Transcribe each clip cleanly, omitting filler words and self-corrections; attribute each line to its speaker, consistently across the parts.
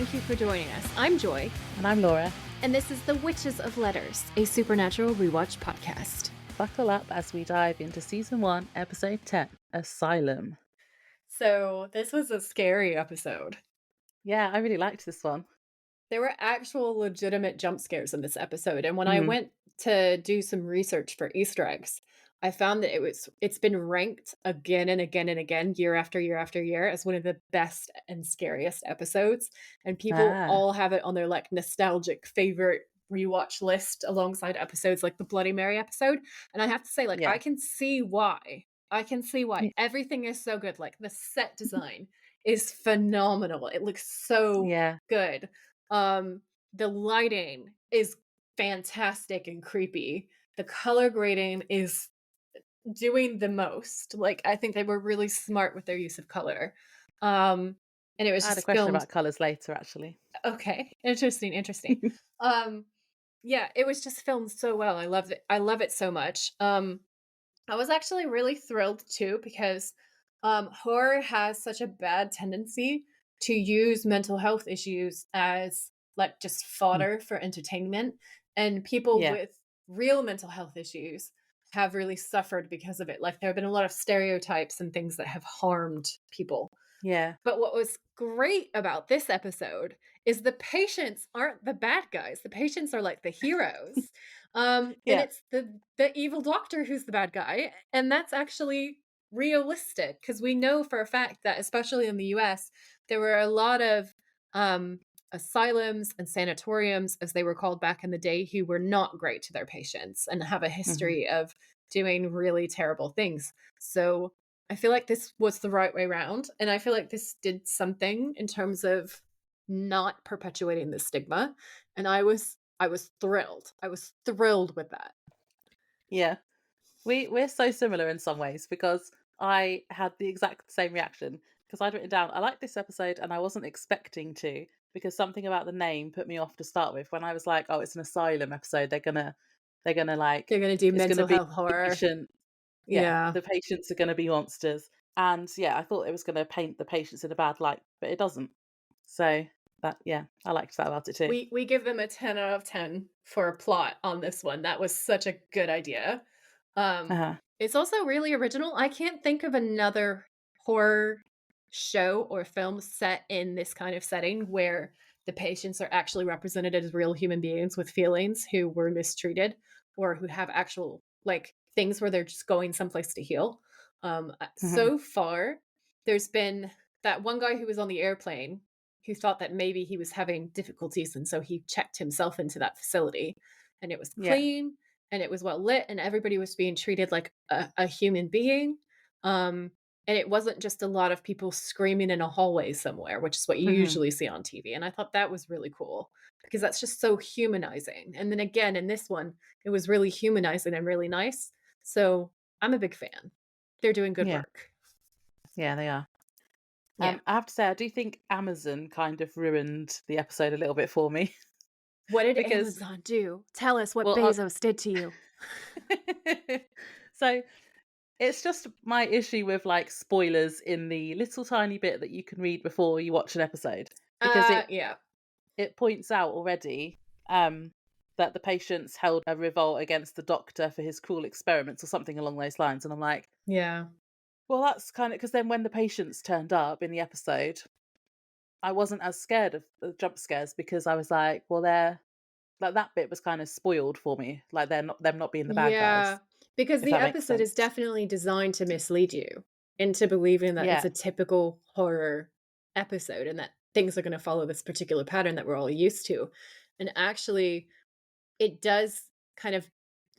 Speaker 1: thank you for joining us. I'm Joy.
Speaker 2: And I'm Laura.
Speaker 1: And this is The Witches of Letters, a supernatural rewatch podcast.
Speaker 2: Buckle up as we dive into Season 1, Episode 10, Asylum.
Speaker 1: So this was a scary episode.
Speaker 2: Yeah, I really liked this one.
Speaker 1: There were actual legitimate jump scares in this episode. And when I went to do some research for Easter eggs, I found that it's been ranked again and again and again, year after year after year, as one of the best and scariest episodes. And people all have it on their like nostalgic favorite rewatch list alongside episodes like the Bloody Mary episode. And I have to say, like, I can see why. Everything is so good. Like the set design is phenomenal. It looks so good. The lighting is fantastic and creepy. The color grading is doing the most. Like, I think they were really smart with their use of color. And it was
Speaker 2: I had
Speaker 1: just
Speaker 2: a question
Speaker 1: filmed...
Speaker 2: about colours later, actually.
Speaker 1: Okay, interesting. Yeah, it was just filmed so well. I loved it. I love it so much. I was actually really thrilled too because horror has such a bad tendency to use mental health issues as like just fodder for entertainment, and people with real mental health issues have really suffered because of it. Like there have been a lot of stereotypes and things that have harmed people.
Speaker 2: Yeah.
Speaker 1: But what was great about this episode is the patients aren't the bad guys. The patients are like the heroes. And it's the evil doctor who's the bad guy. And that's actually realistic because we know for a fact that, especially in the US, there were a lot of asylums and sanatoriums, as they were called back in the day, who were not great to their patients and have a history of doing really terrible things. So I feel like this was the right way around. And I feel like this did something in terms of not perpetuating the stigma. And I was thrilled. I was thrilled with that.
Speaker 2: Yeah. We're so similar in some ways because I had the exact same reaction because I'd written down, I like this episode and I wasn't expecting to because something about the name put me off to start with. When I was like, oh, it's an asylum episode, they're gonna
Speaker 1: do mental health horror.
Speaker 2: The patients are gonna be monsters. And I thought it was gonna paint the patients in a bad light, but it doesn't. So that I liked that about it too.
Speaker 1: We give them a 10 out of 10 for a plot on this one. That was such a good idea. It's also really original. I can't think of another horror show or film set in this kind of setting where the patients are actually represented as real human beings with feelings who were mistreated or who have actual like things where they're just going someplace to heal. So far, there's been that one guy who was on the airplane who thought that maybe he was having difficulties, and so he checked himself into that facility, and it was clean and it was well lit and everybody was being treated like a human being. And it wasn't just a lot of people screaming in a hallway somewhere, which is what you usually see on TV. And I thought that was really cool because that's just so humanizing. And then again, in this one, it was really humanizing and really nice. So I'm a big fan. They're doing good work.
Speaker 2: Yeah, they are. I have to say, I do think Amazon kind of ruined the episode a little bit for me.
Speaker 1: What did Amazon do? Tell us what Bezos did to you.
Speaker 2: So it's just my issue with like spoilers in the little tiny bit that you can read before you watch an episode. Because it points out already that the patients held a revolt against the doctor for his cruel experiments or something along those lines. And I'm like, well, that's kind of because then when the patients turned up in the episode, I wasn't as scared of the jump scares because I was like, well, they're like that bit was kind of spoiled for me. Like them not being the bad guys.
Speaker 1: Because the episode is definitely designed to mislead you into believing that it's a typical horror episode and that things are going to follow this particular pattern that we're all used to. And actually, it does kind of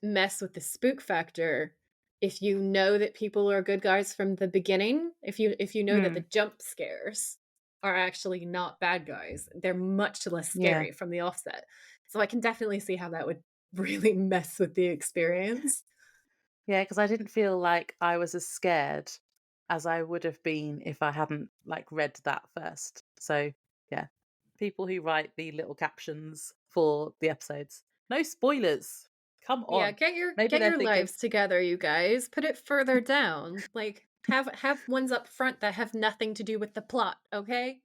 Speaker 1: mess with the spook factor if you know that people are good guys from the beginning. If you know that the jump scares are actually not bad guys, they're much less scary from the offset. So I can definitely see how that would really mess with the experience.
Speaker 2: Yeah, because I didn't feel like I was as scared as I would have been if I hadn't like read that first. So people who write the little captions for the episodes, no spoilers. Come on.
Speaker 1: Yeah, get your lives together, you guys. Put it further down. Like have ones up front that have nothing to do with the plot, okay?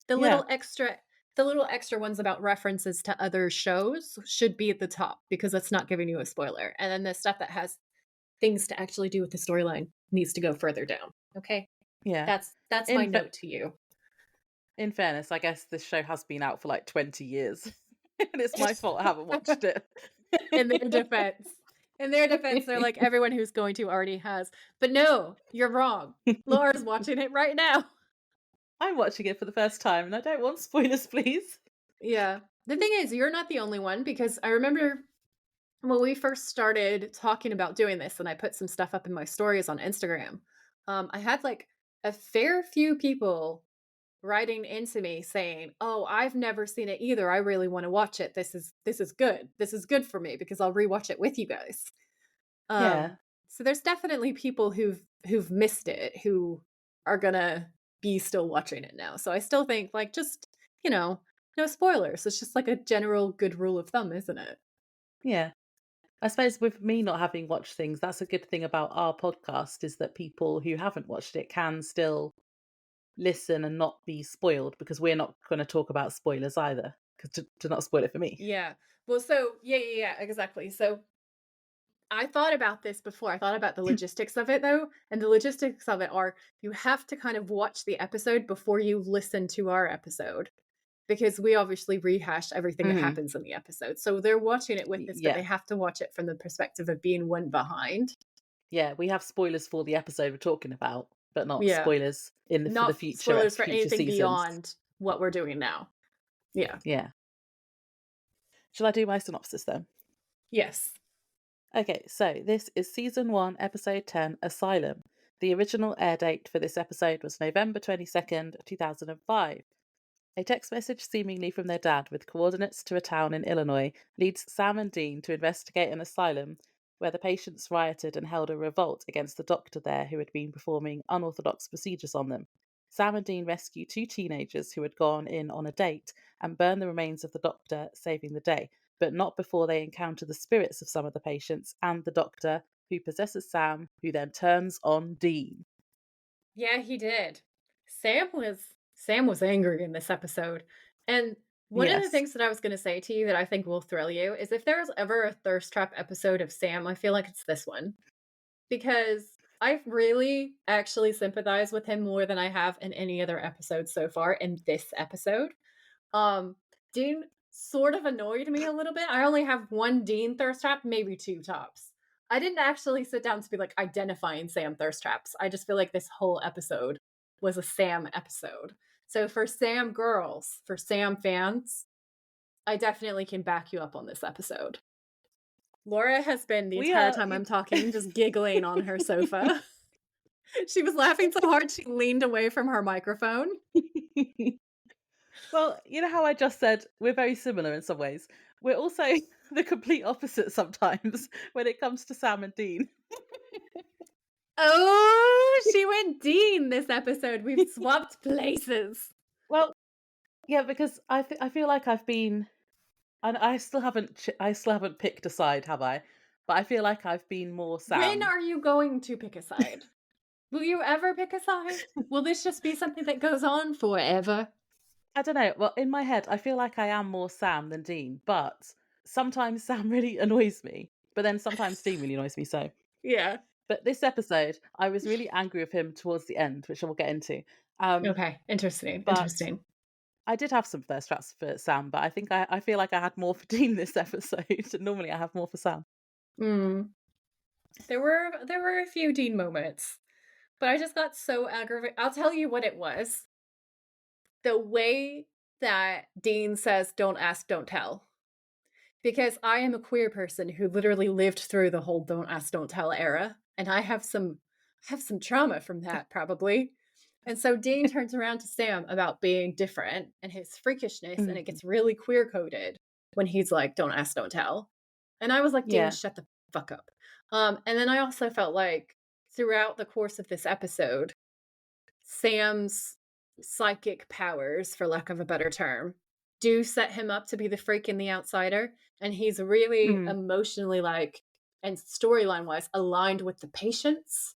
Speaker 1: The little extra the little extra ones about references to other shows should be at the top because that's not giving you a spoiler. And then the stuff that has things to actually do with the storyline needs to go further down. Okay?
Speaker 2: Yeah.
Speaker 1: That's my
Speaker 2: In
Speaker 1: note to you.
Speaker 2: in fairness, I guess this show has been out for like 20 years. And it's my fault I haven't watched it.
Speaker 1: In their defense. In their defense, they're like, everyone who's going to already has. But no, you're wrong. Laura's watching it right now.
Speaker 2: I'm watching it for the first time and I don't want spoilers, please.
Speaker 1: Yeah. The thing is, you're not the only one because I remember when we first started talking about doing this and I put some stuff up in my stories on Instagram, I had like a fair few people writing into me saying, "Oh, I've never seen it either. I really want to watch it. This is good. This is good for me because I'll rewatch it with you guys."
Speaker 2: Yeah.
Speaker 1: So there's definitely people who've missed it who are gonna be still watching it now. So I still think like just, no spoilers. It's just like a general good rule of thumb, isn't it?
Speaker 2: Yeah. I suppose with me not having watched things, that's a good thing about our podcast is that people who haven't watched it can still listen and not be spoiled because we're not going to talk about spoilers either. Because to not spoil it for me.
Speaker 1: Yeah. Well, so yeah, exactly. So I thought about this before. I thought about the logistics of it though, and the logistics of it are you have to kind of watch the episode before you listen to our episode because we obviously rehash everything that
Speaker 2: Hmm.
Speaker 1: happens in the episode. So they're watching it with us, but they
Speaker 2: Yeah.
Speaker 1: have to watch it from the perspective of being one behind.
Speaker 2: Yeah. We have spoilers for the episode we're talking about, but not
Speaker 1: Yeah.
Speaker 2: spoilers for the
Speaker 1: Not
Speaker 2: future
Speaker 1: spoilers for
Speaker 2: future
Speaker 1: anything
Speaker 2: seasons.
Speaker 1: beyond what we're doing now. Yeah.
Speaker 2: Yeah. Shall I do my synopsis then?
Speaker 1: Yes.
Speaker 2: Okay, so this is season 1, episode 10, Asylum. The original air date for this episode was November 22nd, 2005. A text message seemingly from their dad with coordinates to a town in Illinois leads Sam and Dean to investigate an asylum where the patients rioted and held a revolt against the doctor there who had been performing unorthodox procedures on them. Sam and Dean rescue 2 teenagers who had gone in on a date and burn the remains of the doctor, saving the day, but not before they encounter the spirits of some of the patients and the doctor, who possesses Sam, who then turns on Dean.
Speaker 1: Yeah, he did. Sam was angry in this episode. And one of the
Speaker 2: Yes.
Speaker 1: things that I was going to say to you that I think will thrill you is if there's ever a thirst trap episode of Sam, I feel like it's this one. Because I really actually sympathize with him more than I have in any other episode so far in this episode. Um, Dean sort of annoyed me a little bit. I only have one Dean thirst trap, maybe 2 tops. I didn't actually sit down to be like identifying Sam thirst traps. I just feel like this whole episode was a Sam episode. So for Sam girls, for Sam fans, I definitely can back you up on this episode. Laura has been the
Speaker 2: We
Speaker 1: entire
Speaker 2: are.
Speaker 1: time I'm talking just giggling on her sofa. She was laughing so hard she leaned away from her microphone.
Speaker 2: Well, you know how I just said we're very similar in some ways? We're also the complete opposite sometimes when it comes to Sam and Dean.
Speaker 1: Oh, she went Dean this episode. We've swapped places.
Speaker 2: Well, yeah, because I feel like I've been, and I still haven't picked a side, have I? But I feel like I've been more
Speaker 1: When
Speaker 2: Sam.
Speaker 1: are you going to pick a side? Will you ever pick a side? Will this just be something that goes on forever?
Speaker 2: I don't know. Well, in my head, I feel like I am more Sam than Dean, but sometimes Sam really annoys me, but then sometimes Dean really annoys me. So,
Speaker 1: Yeah.
Speaker 2: but this episode, I was really angry with him towards the end, which I will get into.
Speaker 1: Okay. Interesting.
Speaker 2: But
Speaker 1: Interesting.
Speaker 2: I did have some thirst traps for Sam, but I think I feel like I had more for Dean this episode. Normally, I have more for Sam.
Speaker 1: Mm. There were a few Dean moments, but I just got so aggravated. I'll tell you what it was. The way that Dean says, "Don't ask, don't tell." Because I am a queer person who literally lived through the whole "don't ask, don't tell" era, and I have some trauma from that probably. And so Dean turns around to Sam about being different and his freakishness, and it
Speaker 2: Mhm.
Speaker 1: gets really queer coded when he's like, "Don't ask, don't tell." And I was like, "Dean,
Speaker 2: Yeah.
Speaker 1: shut the fuck up." And then I also felt like throughout the course of this episode, Sam's psychic powers, for lack of a better term, do set him up to be the freak and the outsider. And he's really
Speaker 2: Mm.
Speaker 1: emotionally and storyline wise aligned with the patients.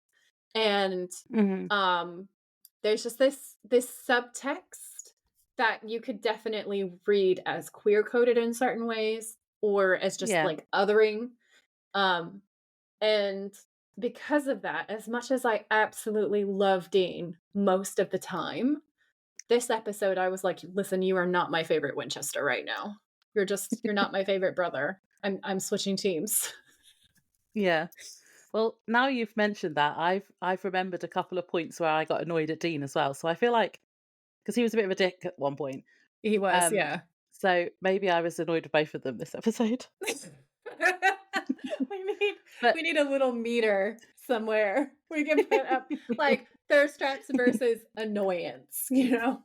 Speaker 1: And
Speaker 2: Mhm.
Speaker 1: um there's just this subtext that you could definitely read as queer coded in certain ways or as just
Speaker 2: Yeah.
Speaker 1: like othering. Um, and because of that, as much as I absolutely love Dean most of the time, this episode I was like, listen, you are not my favorite Winchester right now. You're not my favorite brother. I'm switching teams.
Speaker 2: Yeah. Well, now you've mentioned that, I've remembered a couple of points where I got annoyed at Dean as well. So I feel like because he was a bit of a dick at one point.
Speaker 1: He was, yeah.
Speaker 2: So maybe I was annoyed with both of them this episode.
Speaker 1: we need
Speaker 2: But
Speaker 1: we need a little meter somewhere we can put up like thirst traps versus annoyance, you know?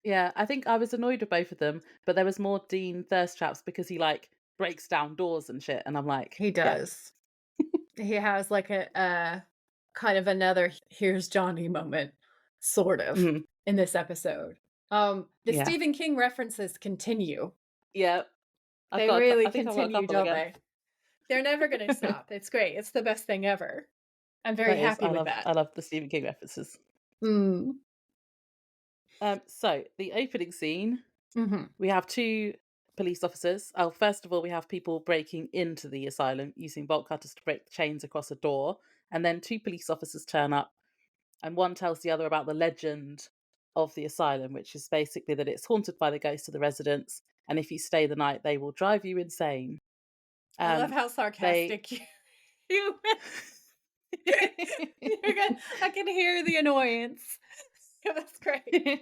Speaker 2: yeah, I think I was annoyed with both of them, but there was more Dean thirst traps because he like breaks down doors and shit, and I'm like,
Speaker 1: He
Speaker 2: yeah,
Speaker 1: does. He has like a kind of another here's Johnny moment, sort of,
Speaker 2: mhm,
Speaker 1: in this episode. The
Speaker 2: yeah,
Speaker 1: Stephen King references continue.
Speaker 2: yeah.
Speaker 1: They really
Speaker 2: I think I've got a
Speaker 1: continue,
Speaker 2: couple
Speaker 1: don't
Speaker 2: again.
Speaker 1: they? They're never gonna stop. It's great. It's the best thing ever. I'm very
Speaker 2: That is,
Speaker 1: happy with that.
Speaker 2: I love the Stephen King references.
Speaker 1: Mm.
Speaker 2: So the opening scene,
Speaker 1: Mhm.
Speaker 2: we have two police officers. Oh, first of all, we have people breaking into the asylum using bolt cutters to break the chains across a door, and then two police officers turn up, and one tells the other about the legend of the asylum, which is basically that it's haunted by the ghosts of the residents, and if you stay the night, they will drive you insane.
Speaker 1: I love
Speaker 2: Um,
Speaker 1: how
Speaker 2: they.
Speaker 1: sarcastic you I can hear the annoyance. That's great.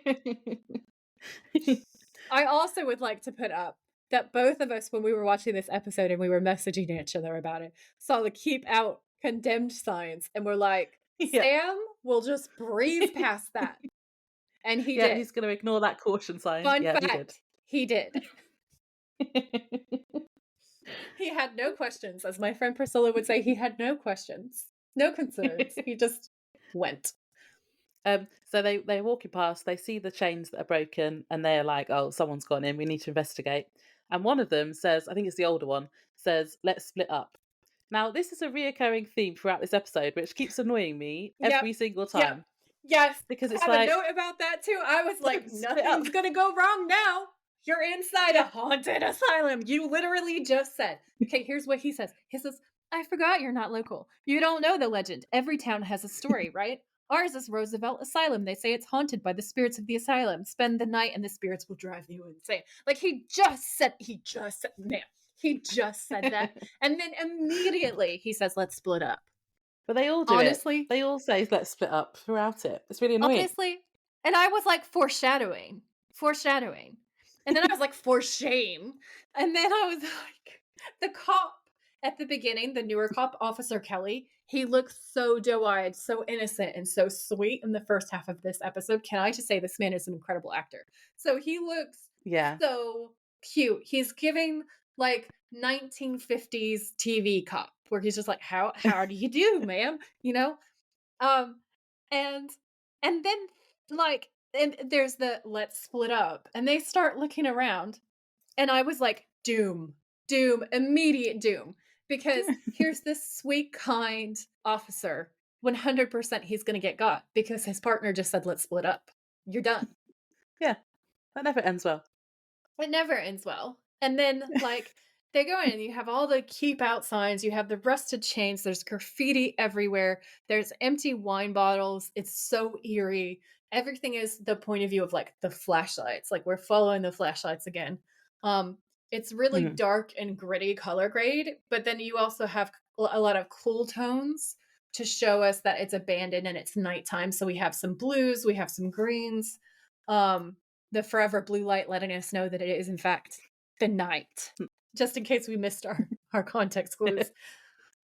Speaker 1: I also would like to put up that both of us, when we were watching this episode and we were messaging each other about it, saw the keep out condemned signs and we're like,
Speaker 2: yeah,
Speaker 1: Sam will just breeze past that. And he
Speaker 2: yeah,
Speaker 1: did.
Speaker 2: he's going to ignore that caution sign.
Speaker 1: Fun
Speaker 2: Yeah, he did.
Speaker 1: fact, he did. He had no questions. As my friend Priscilla would say, he had no questions, no concerns. He just went.
Speaker 2: So they're walking past, they see the chains that are broken, and they're like, "Oh, someone's gone in. We need to investigate." And one of them says, I think it's the older one, says, "Let's split up." Now, this is a reoccurring theme throughout this episode, which keeps annoying me
Speaker 1: Yep.
Speaker 2: every single
Speaker 1: Yep.
Speaker 2: time
Speaker 1: Yes.
Speaker 2: because
Speaker 1: I
Speaker 2: it's
Speaker 1: have a
Speaker 2: like,
Speaker 1: note about that too. I was like,
Speaker 2: split up.
Speaker 1: nothing's going to go wrong now. You're inside a
Speaker 2: Yeah,
Speaker 1: haunted asylum. You literally just said, okay, here's what he says. He says, I forgot you're not local. You don't know the legend. Every town has a story, right? Ours is Roosevelt Asylum. They say it's haunted by the spirits of the asylum. Spend the night and the spirits will drive you insane. Like he just said, man, he just said that. And then immediately he says, let's split up.
Speaker 2: but they all do it.
Speaker 1: Honestly,
Speaker 2: They all say, "Let's split up" throughout it. It's really annoying.
Speaker 1: honestly, and I was like, foreshadowing, foreshadowing. And then I was like, for shame. And then I was like, the cop at the beginning, the newer cop, Officer Kelly, he looks so doe-eyed, so innocent, and so sweet in the first half of this episode. Can I just say this man is an incredible actor? So he looks
Speaker 2: Yeah,
Speaker 1: so cute. He's giving like 1950s TV cop, where he's just like, how do you do, ma'am? You know? Um, and then like and there's the let's split up and they start looking around and I was like, doom, doom, immediate doom. Because here's this sweet, kind officer. 100% he's gonna get got because his partner just said, let's split up. You're done.
Speaker 2: yeah, that never ends well.
Speaker 1: It never ends well. And then, like, they go in and you have all the keep out signs, you have the rusted chains, there's graffiti everywhere, there's empty wine bottles. It's so eerie. Everything is the point of view of like the flashlights. Like we're following the flashlights again. Um, it's really
Speaker 2: Mhm.
Speaker 1: dark and gritty color grade, but then you also have a lot of cool tones to show us that it's abandoned and it's nighttime. So we have some blues, we have some greens. Um, the forever blue light letting us know that it is in fact the night, just in case we missed our context clues.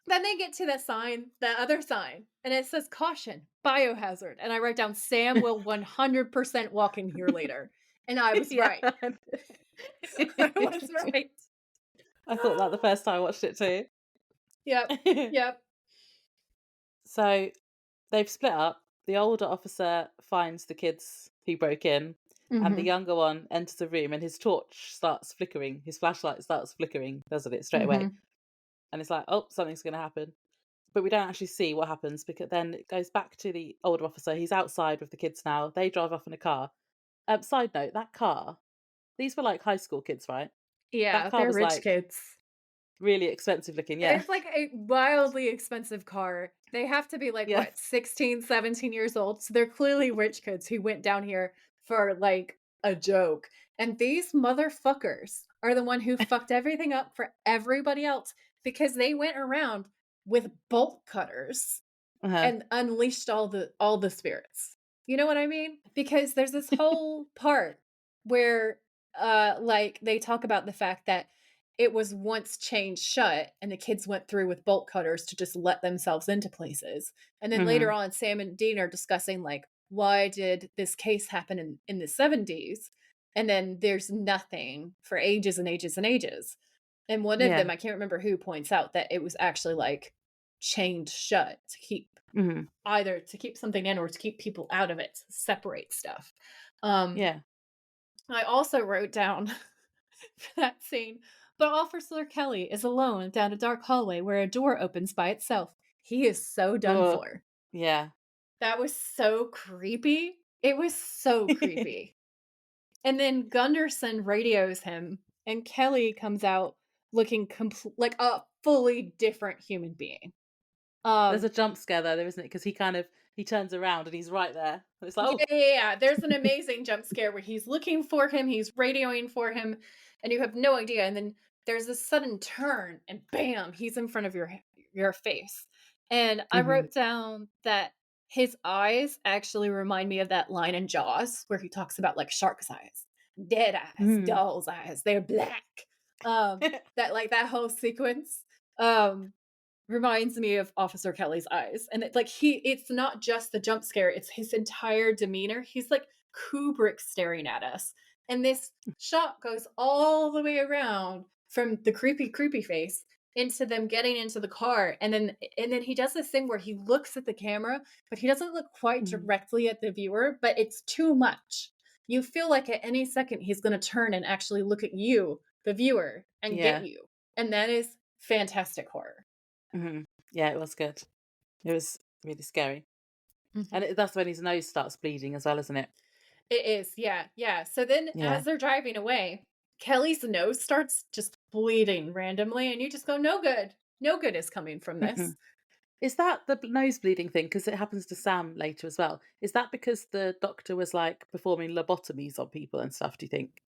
Speaker 1: Then they get to the sign, the other sign, and it says caution, biohazard. And I write down Sam will 100% walk in here later. And I was
Speaker 2: Yeah,
Speaker 1: right. I was right.
Speaker 2: I thought that the first time I watched it too.
Speaker 1: Yep. Yep.
Speaker 2: So they've split up. The older officer finds the kids who broke in, and the
Speaker 1: Mm-hmm.
Speaker 2: younger one enters the room, and his torch starts flickering. His flashlight starts flickering, doesn't it, straight away?
Speaker 1: Mm-hmm.
Speaker 2: And it's like, oh, something's going to happen. But we don't actually see what happens because then it goes back to the older officer. He's outside with the kids now. They drive off in a car. Side note, that car, these were like high school kids, right? That
Speaker 1: Yeah,
Speaker 2: car
Speaker 1: they're
Speaker 2: was
Speaker 1: rich
Speaker 2: like
Speaker 1: kids.
Speaker 2: really expensive looking, yeah.
Speaker 1: It's like a wildly expensive car. They have to be like,
Speaker 2: Yeah.
Speaker 1: what, 16, 17 years old? So they're clearly rich kids who went down here for like a joke. And these motherfuckers are the one who fucked everything up for everybody else because they went around with bolt cutters
Speaker 2: Uh-huh.
Speaker 1: and unleashed all the spirits. You know what I mean? Because there's this whole part where like they talk about the fact that it was once chained shut and the kids went through with bolt cutters to just let themselves into places. And then later
Speaker 2: Mhm.
Speaker 1: on Sam and Dean are discussing like why did this case happen in the 70s? And then there's nothing for ages and ages and ages. And one of them,
Speaker 2: Yeah.
Speaker 1: I can't remember who, points out that it was actually like chained shut to keep
Speaker 2: Mhm.
Speaker 1: either to keep something in or to keep people out of it, to separate stuff. Um,
Speaker 2: Yeah.
Speaker 1: I also wrote down for that scene, but Officer Kelly is alone down a dark hallway where a door opens by itself. He is so done
Speaker 2: Oh,
Speaker 1: for.
Speaker 2: yeah.
Speaker 1: That was so creepy. It was so creepy. And then Gunderson radios him, and Kelly comes out looking like a fully different human being.
Speaker 2: There's
Speaker 1: Um,
Speaker 2: a jump scare there, isn't it? Because he turns around and he's right there. And it's like,
Speaker 1: Yeah,
Speaker 2: "Oh."
Speaker 1: yeah, yeah. There's an amazing jump scare where he's looking for him, he's radioing for him, and you have no idea. And then there's this sudden turn, and bam, he's in front of your face. And I
Speaker 2: Mhm.
Speaker 1: wrote down that his eyes actually remind me of that line in Jaws where he talks about like shark's eyes, dead eyes,
Speaker 2: Mhm.
Speaker 1: doll's eyes, they're black. That like that whole sequence. Um, Reminds me of Officer Kelly's eyes, and it's not just the jump scare, it's his entire demeanor. He's like Kubrick staring at us, and this shot goes all the way around from the creepy face into them getting into the car, and then he does this thing where he looks at the camera, but he doesn't look quite
Speaker 2: Mhm.
Speaker 1: directly at the viewer, but it's too much. You feel like at any second he's gonna turn and actually look at you, the viewer, and get
Speaker 2: Yeah.
Speaker 1: you, and that is fantastic horror.
Speaker 2: Mhm. Yeah, it was good. It was really scary. And
Speaker 1: Mhm.
Speaker 2: that's when his nose starts bleeding as well, isn't it?
Speaker 1: It is, yeah, yeah. So then
Speaker 2: Yeah.
Speaker 1: as they're driving away, Kelly's nose starts just bleeding randomly, and you just go, "No good. No good is coming from this."
Speaker 2: Mhm. Is that the nose bleeding thing? Because it happens to Sam later as well. Is that because the doctor was, like, performing lobotomies on people and stuff, do you think?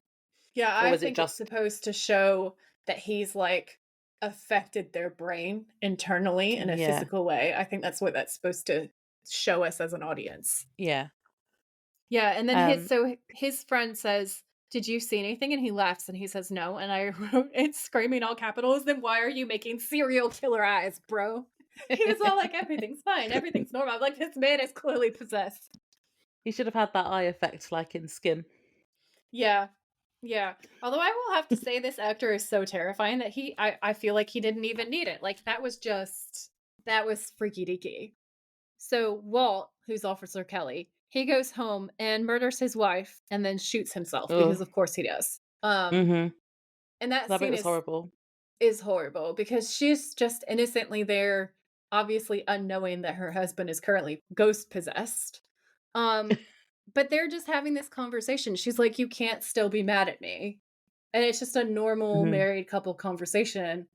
Speaker 1: Yeah,
Speaker 2: Or
Speaker 1: I
Speaker 2: was it
Speaker 1: think it's
Speaker 2: just
Speaker 1: supposed to show that he's, like, affected their brain internally in a
Speaker 2: yeah.
Speaker 1: physical way. I think that's what that's supposed to show us as an audience.
Speaker 2: Yeah.
Speaker 1: Yeah, and then
Speaker 2: Um,
Speaker 1: his friend says, "Did you see anything?" And he laughs and he says, "No." And I wrote in screaming all capitals, "Then why are you making serial killer eyes, bro?" He was all like, "Everything's fine. Everything's normal." I'm like, "This man is clearly possessed."
Speaker 2: he should have had that eye effect like in Skin.
Speaker 1: Yeah. Yeah. Although I will have to say this actor is so terrifying that I feel like he didn't even need it. Like that was freaky deaky. So Walt, who's Officer Kelly, he goes home and murders his wife and then shoots himself because
Speaker 2: Oh.
Speaker 1: of course he does.
Speaker 2: Mhm.
Speaker 1: And that
Speaker 2: That bit
Speaker 1: scene
Speaker 2: was horrible.
Speaker 1: is horrible because she's just innocently there, obviously unknowing that her husband is currently ghost possessed. Um, but they're just having this conversation. She's like, "You can't still be mad at me." And it's just a normal
Speaker 2: Mhm.
Speaker 1: married couple conversation.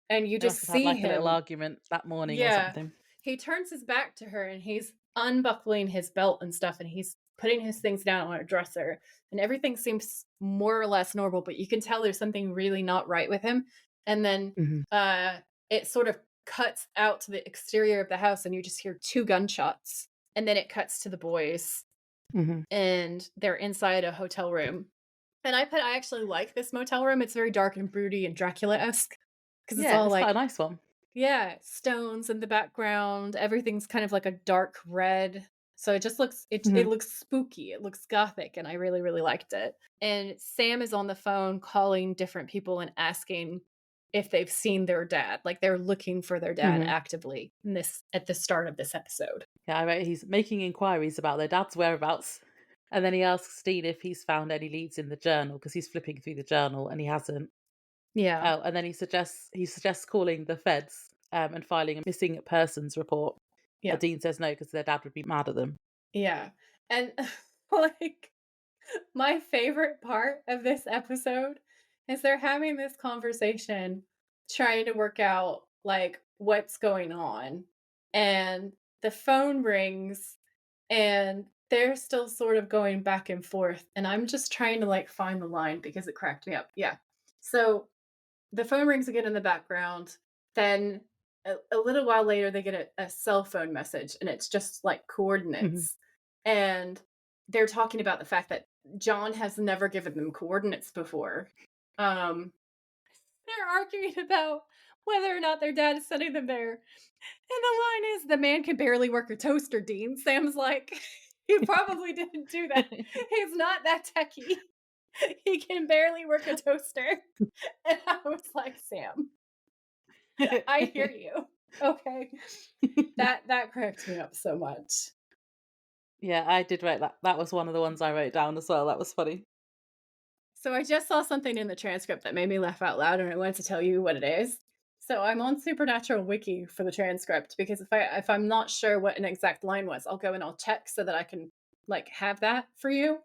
Speaker 1: And you
Speaker 2: They
Speaker 1: just
Speaker 2: must have had,
Speaker 1: see
Speaker 2: like, a little
Speaker 1: him.
Speaker 2: argument that morning or
Speaker 1: Yeah.
Speaker 2: something.
Speaker 1: He turns his back to her and he's unbuckling his belt and stuff and he's putting his things down on a dresser and everything seems more or less normal, but you can tell there's something really not right with him. And then
Speaker 2: Mhm.
Speaker 1: it sort of cuts out to the exterior of the house and you just hear two gunshots. And then it cuts to the boys
Speaker 2: Mhm.
Speaker 1: and they're inside a hotel room. And I actually like this motel room. It's very dark and broody and Dracula-esque because it's
Speaker 2: Yeah,
Speaker 1: all
Speaker 2: it's quite a
Speaker 1: like,
Speaker 2: nice one.
Speaker 1: yeah, stones in the background. Everything's kind of like a dark red. So it just it
Speaker 2: Mhm.
Speaker 1: looks spooky. It looks gothic and I really really liked it. And Sam is on the phone calling different people and asking if they've seen their dad. Like they're looking for their dad
Speaker 2: Mhm.
Speaker 1: actively in this at the start of this episode.
Speaker 2: Yeah, I wrote he's making inquiries about their dad's whereabouts, and then he asks Dean if he's found any leads in the journal because he's flipping through the journal and he hasn't.
Speaker 1: Yeah.
Speaker 2: Oh, and then he suggests calling the feds, and filing a missing persons report.
Speaker 1: Yeah.
Speaker 2: Dean says no because their dad would be mad at them.
Speaker 1: Yeah. And like My favorite part of this episode is they're having this conversation trying to work out like what's going on. And the phone rings and they're still sort of going back and forth. And I'm just trying to like find the line because it cracked me up. Yeah. So the phone rings again in the background. Then a little while later, they get a cell phone message and it's just like
Speaker 2: Mhm.
Speaker 1: coordinates. And they're talking about the fact that John has never given them coordinates before. Um, they're arguing about whether or not their dad is sending them there. And the line is, the man can barely work a toaster, Dean. Sam's like, he probably didn't do that. He's not that techie. He can barely work a toaster. And I was like, Sam, I hear you. Okay. That cracks me up so much.
Speaker 2: Yeah, I did write that. That was one of the ones I wrote down as well. That was funny.
Speaker 1: So I just saw something in the transcript that made me laugh out loud, and I wanted to tell you what it is. So I'm on Supernatural Wiki for the transcript because if I'm not sure what an exact line was, I'll go and I'll check so that I can like have that for you.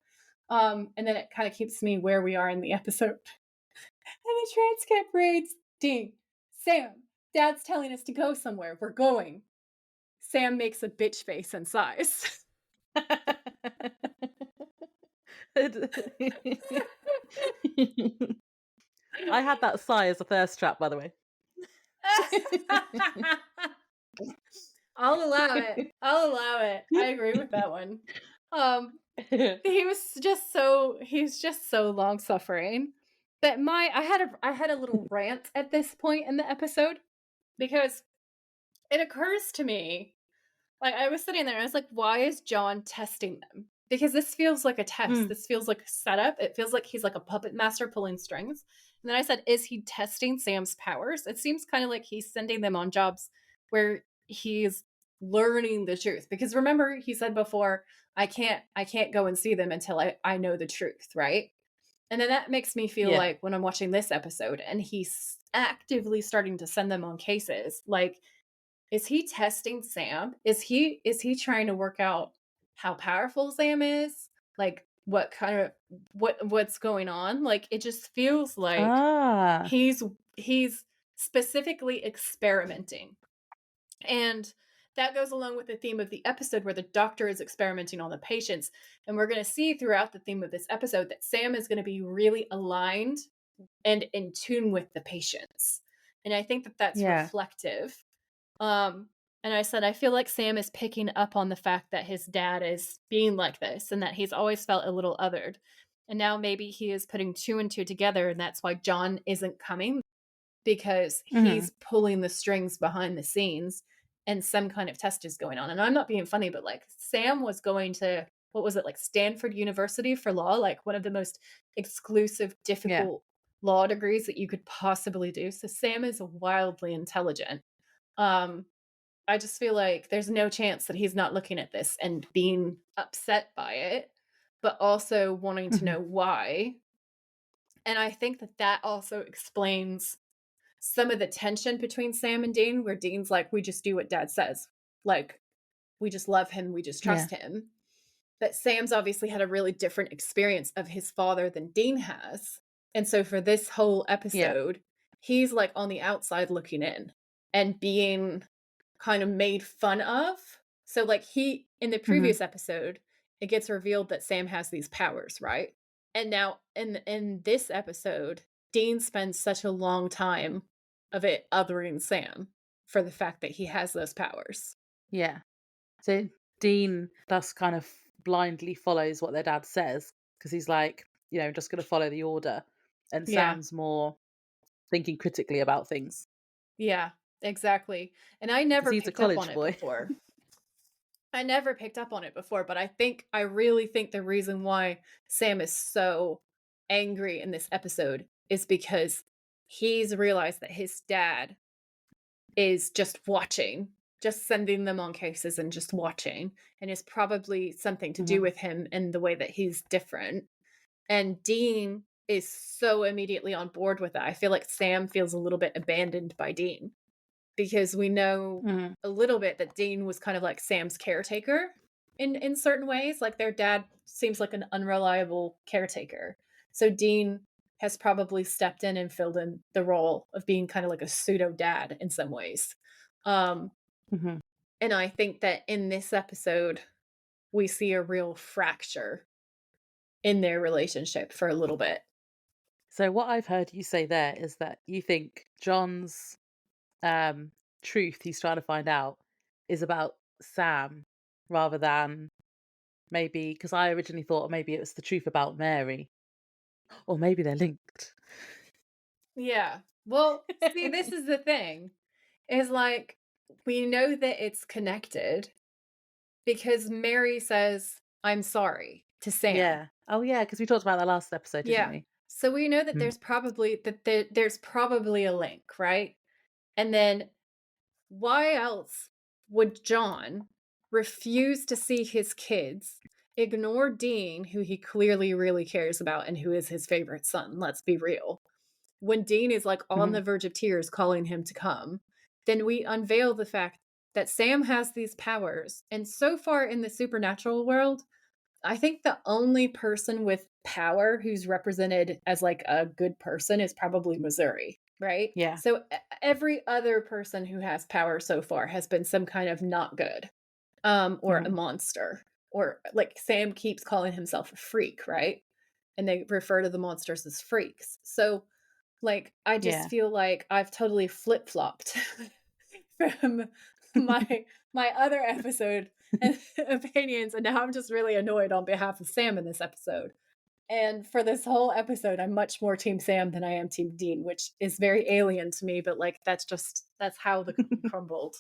Speaker 1: And then it kind of keeps me where we are in the episode. And the transcript reads, Dean, Sam, Dad's telling us to go somewhere. We're going. Sam makes a bitch face and sighs.
Speaker 2: I had that sigh as a thirst trap, by the way.
Speaker 1: I'll allow it. I'll allow it. I agree with that one. He's just so long suffering. But I had a little rant at this point in the episode because it occurs to me, like I was sitting there and I was like, why is John testing them? Because this feels like a test.
Speaker 2: Mm.
Speaker 1: This feels like a setup. It feels like he's like a puppet master pulling strings. And then I said, is he testing Sam's powers? It seems kind of like he's sending them on jobs where he's learning the truth. Because remember, he said before, I can't go and see them until I know the truth, right? And then that makes me feel
Speaker 2: Yeah.
Speaker 1: like when I'm watching this episode and he's actively starting to send them on cases, like, is he testing Sam? Is he trying to work out how powerful Sam is? Like what kind of what's going on? Like it just feels like
Speaker 2: Ah.
Speaker 1: he's specifically experimenting. And that goes along with the theme of the episode where the doctor is experimenting on the patients. And we're going to see throughout the theme of this episode that Sam is going to be really aligned and in tune with the patients. And I think that that's
Speaker 2: Yeah.
Speaker 1: reflective. And I said, I feel like Sam is picking up on the fact that his dad is being like this and that he's always felt a little othered. And now maybe he is putting two and two together, and that's why John isn't coming because
Speaker 2: Mhm.
Speaker 1: he's pulling the strings behind the scenes and some kind of test is going on. And I'm not being funny, but like Sam was going to, what was it, like Stanford University for law, like one of the most exclusive,
Speaker 2: Yeah.
Speaker 1: difficult law degrees that you could possibly do. So Sam is wildly intelligent. I just feel like there's no chance that he's not looking at this and being upset by it, but also wanting to
Speaker 2: Mhm.
Speaker 1: know why. And I think that that also explains some of the tension between Sam and Dean, where Dean's like, we just do what dad says. Like, we just love him, we just
Speaker 2: Yeah.
Speaker 1: trust him. But Sam's obviously had a really different experience of his father than Dean has. And so for this whole
Speaker 2: Yeah.
Speaker 1: episode, he's like on the outside looking in and being kind of made fun of. So like in the
Speaker 2: Mhm.
Speaker 1: previous episode, it gets revealed that Sam has these powers, right? And now in this episode, Dean spends such a long time of it othering Sam for the fact that he has those powers.
Speaker 2: Yeah. So Dean thus kind of blindly follows what their dad says because he's like, just going to follow the order. And
Speaker 1: Yeah.
Speaker 2: Sam's more thinking critically about things
Speaker 1: Yeah, exactly. And I
Speaker 2: because
Speaker 1: never
Speaker 2: he's a
Speaker 1: picked up on
Speaker 2: college
Speaker 1: it
Speaker 2: boy.
Speaker 1: before. I never picked up on it before, but I really think the reason why Sam is so angry in this episode is because he's realized that his dad is just watching, just sending them on cases and just watching, and is probably something to do
Speaker 2: Mhm.
Speaker 1: with him and the way that he's different. And Dean is so immediately on board with it. I feel like Sam feels a little bit abandoned by Dean because we know
Speaker 2: Mhm.
Speaker 1: a little bit that Dean was kind of like Sam's caretaker. in certain ways. Like their dad seems like an unreliable caretaker. So Dean has probably stepped in and filled in the role of being kind of like a pseudo dad in some ways. Um,
Speaker 2: Mm-hmm.
Speaker 1: and I think that in this episode, we see a real fracture in their relationship for a little bit.
Speaker 2: So what I've heard you say there is that you think John's truth he's trying to find out is about Sam rather than maybe because I originally thought maybe it was the truth about Mary, or maybe they're linked.
Speaker 1: Yeah. Well, see, this is the thing. Is like we know that it's connected because Mary says, "I'm sorry" to Sam.
Speaker 2: Yeah. Oh yeah, because we talked about that last episode, didn't
Speaker 1: Yeah.
Speaker 2: we?
Speaker 1: So we know that
Speaker 2: Mm.
Speaker 1: there's probably a link, right? And then why else would John refuse to see his kids, ignore Dean, who he clearly really cares about and who is his favorite son? Let's be real. When Dean is like on
Speaker 2: Mhm.
Speaker 1: the verge of tears calling him to come, then we unveil the fact that Sam has these powers. And so far in the supernatural world, I think the only person with power who's represented as like a good person is probably Missouri, right?
Speaker 2: Yeah.
Speaker 1: So every other person who has power so far has been some kind of not good, or a
Speaker 2: Mhm.
Speaker 1: monster, or like Sam keeps calling himself a freak, right? And they refer to the monsters as freaks. So like I just
Speaker 2: Yeah.
Speaker 1: feel like I've totally flip-flopped from my other episode and opinions, and now I'm just really annoyed on behalf of Sam in this episode. And for this whole episode, I'm much more Team Sam than I am Team Dean, which is very alien to me, but like that's how the cookie crumbled.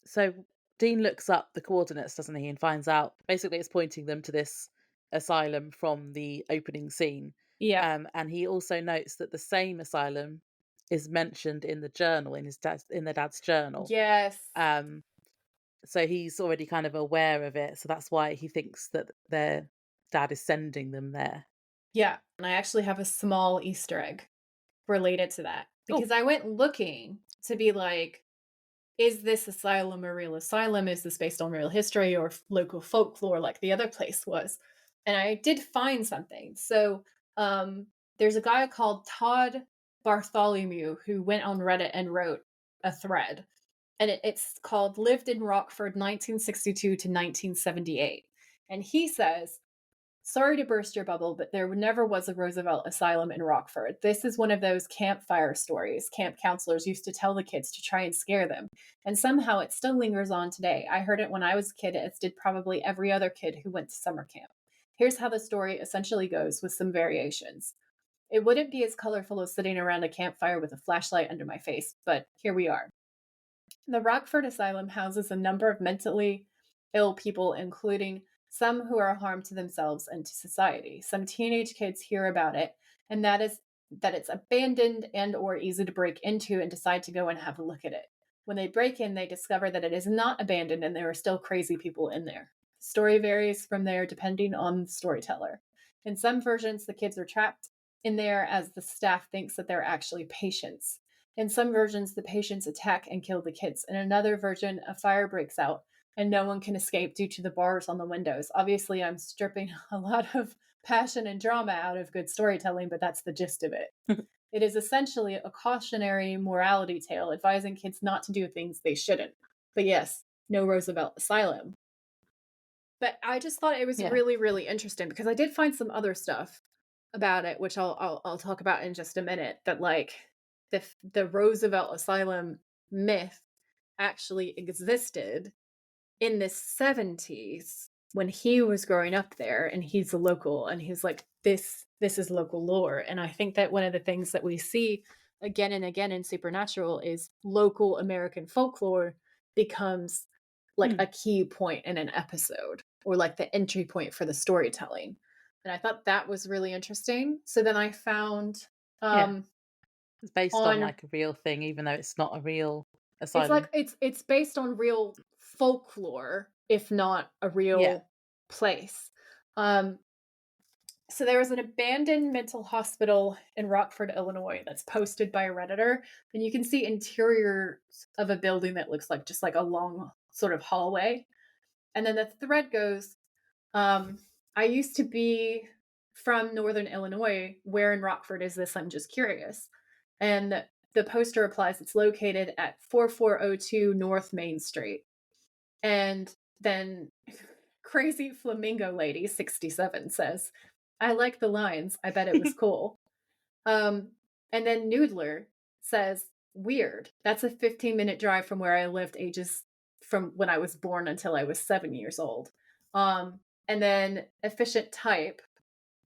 Speaker 2: So Dean looks up the coordinates, doesn't he, and finds out basically it's pointing them to this asylum from the opening scene.
Speaker 1: Yeah.
Speaker 2: And he also notes that the same asylum is mentioned in the journal in their dad's journal.
Speaker 1: Yes.
Speaker 2: Um, so he's already kind of aware of it. So that's why he thinks that their dad is sending them there.
Speaker 1: Yeah. And I actually have a small Easter egg related to that
Speaker 2: Oh,
Speaker 1: because I went looking to be like, is this asylum a real asylum? Is this based on real history or local folklore like the other place was? And I did find something. So there's a guy called Todd Bartholomew who went on Reddit and wrote a thread. And it's called Lived in Rockford 1962 to 1978. And he says, sorry to burst your bubble, but there never was a Roosevelt Asylum in Rockford. This is one of those campfire stories camp counselors used to tell the kids to try and scare them. And somehow it still lingers on today. I heard it when I was a kid, as did probably every other kid who went to summer camp. Here's how the story essentially goes with some variations. It wouldn't be as colorful as sitting around a campfire with a flashlight under my face, but here we are. The Rockford Asylum houses a number of mentally ill people, including some who are a harm to themselves and to society. Some teenage kids hear about it, and that is that it's abandoned and or easy to break into and decide to go and have a look at it. When they break in, they discover that it is not abandoned and there are still crazy people in there. The story varies from there depending on the storyteller. In some versions, the kids are trapped in there as the staff thinks that they're actually patients. In some versions, the patients attack and kill the kids. In another version, a fire breaks out and no one can escape due to the bars on the windows. Obviously, I'm stripping a lot of passion and drama out of good storytelling, but that's the gist of it. It is essentially a cautionary morality tale advising kids not to do things they shouldn't. But yes, no Roosevelt Asylum. But I just thought it was
Speaker 2: yeah.
Speaker 1: really, really interesting because I did find some other stuff about it, which I'll talk about in just a minute. That like the Roosevelt Asylum myth actually existed in the 70s when he was growing up there, and he's a local, and he's like, this is local lore. And I think that one of the things that we see again and again in Supernatural is local American folklore becomes like
Speaker 2: Hmm.
Speaker 1: a key point in an episode, or like the entry point for the storytelling. And I thought that was really interesting. So then I found
Speaker 2: Yeah.
Speaker 1: um
Speaker 2: It's based on
Speaker 1: on
Speaker 2: like a real thing, even though it's not a real
Speaker 1: it's
Speaker 2: asylum.
Speaker 1: like it's based on real folklore, if not a
Speaker 2: Yeah.
Speaker 1: real place. Um, so there was an abandoned mental hospital in Rockford, Illinois, that's posted by a Redditor, and you can see interiors of a building that looks like just like a long sort of hallway. And then the thread goes, I used to be from Northern Illinois. Where in Rockford is this? I'm just curious. And the poster replies, it's located at 4402 North Main Street. And then Crazy Flamingo Lady 67 says, I like the lines. I bet it was cool. And then Noodler says, weird. That's a 15-minute drive from where I lived ages from when I was born until I was 7 years old. And then Efficient Type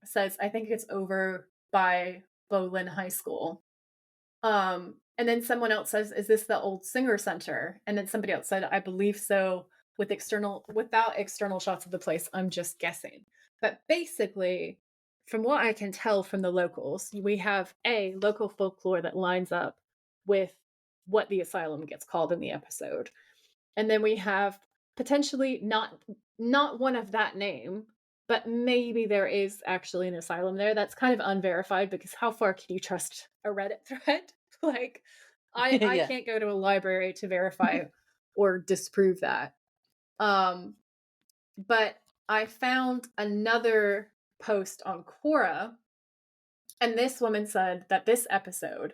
Speaker 1: says, I think it's over by Bowlin High School. And then someone else says, is this the old Singer Center? And then somebody else said, I believe so. Without external shots of the place, I'm just guessing. But basically, from what I can tell from the locals, we have a local folklore that lines up with what the asylum gets called in the episode. And then we have potentially not one of that name, but maybe there is actually an asylum there. That's kind of unverified because how far can you trust a Reddit thread? Like, I
Speaker 2: Yeah.
Speaker 1: can't go to a library to verify or disprove that. But I found another post on Quora, and this woman said that this episode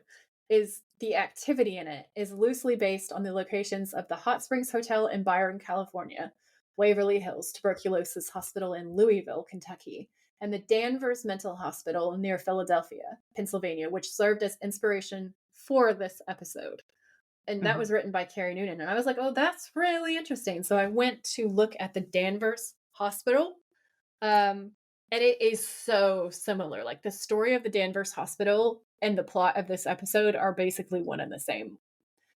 Speaker 1: is the activity in it is loosely based on the locations of the Hot Springs Hotel in Byron, California, Waverly Hills Tuberculosis Hospital in Louisville, Kentucky, and the Danvers Mental Hospital near Philadelphia, Pennsylvania, which served as inspiration for this episode. And that was written by Carrie Noonan. And I was like, oh, that's really interesting. So I went to look at the Danvers Hospital. And it is so similar. Like the story of the Danvers Hospital and the plot of this episode are basically one and the same.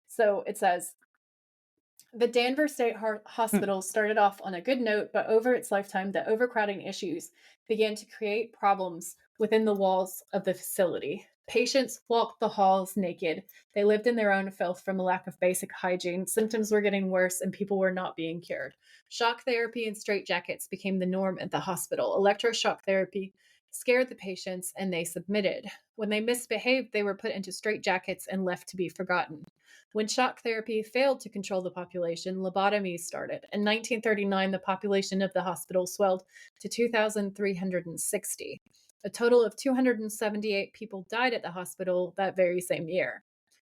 Speaker 1: So it says, the Danvers State Hospital started off on a good note, but over its lifetime, the overcrowding issues began to create problems within the walls of the facility. Patients walked the halls naked. They lived in their own filth from a lack of basic hygiene. Symptoms were getting worse and people were not being cured. Shock therapy and straitjackets became the norm at the hospital. Electroshock therapy scared the patients and they submitted. When they misbehaved, they were put into straitjackets and left to be forgotten. When shock therapy failed to control the population, lobotomies started. In 1939, the population of the hospital swelled to 2,360. A total of 278 people died at the hospital that very same year.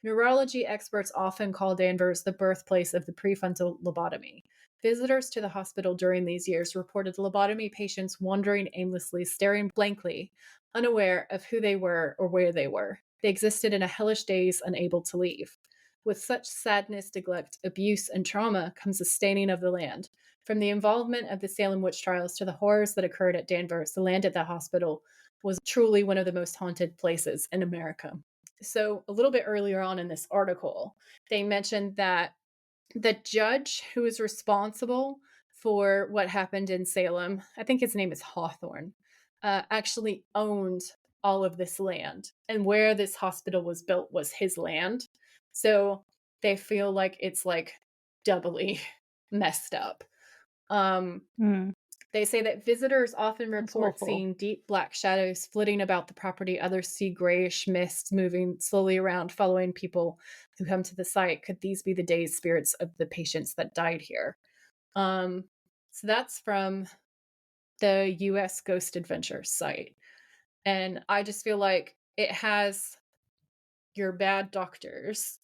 Speaker 1: Neurology experts often call Danvers the birthplace of the prefrontal lobotomy. Visitors to the hospital during these years reported lobotomy patients wandering aimlessly, staring blankly, unaware of who they were or where they were. They existed in a hellish daze, unable to leave. With such sadness, neglect, abuse, and trauma comes a staining of the land. From the involvement of the Salem witch trials to the horrors that occurred at Danvers, the land at the hospital was truly one of the most haunted places in America. So a little bit earlier on in this article, they mentioned that the judge who was responsible for what happened in Salem, I think his name is Hawthorne, actually owned all of this land. And where this hospital was built was his land. So they feel like it's like doubly messed up. They say that visitors often report seeing deep black shadows flitting about the property. Others see grayish mists moving slowly around, following people who come to the site. Could these be the dazed spirits of the patients that died here? So that's from the U.S. Ghost Adventures site. And I just feel like it has your bad doctors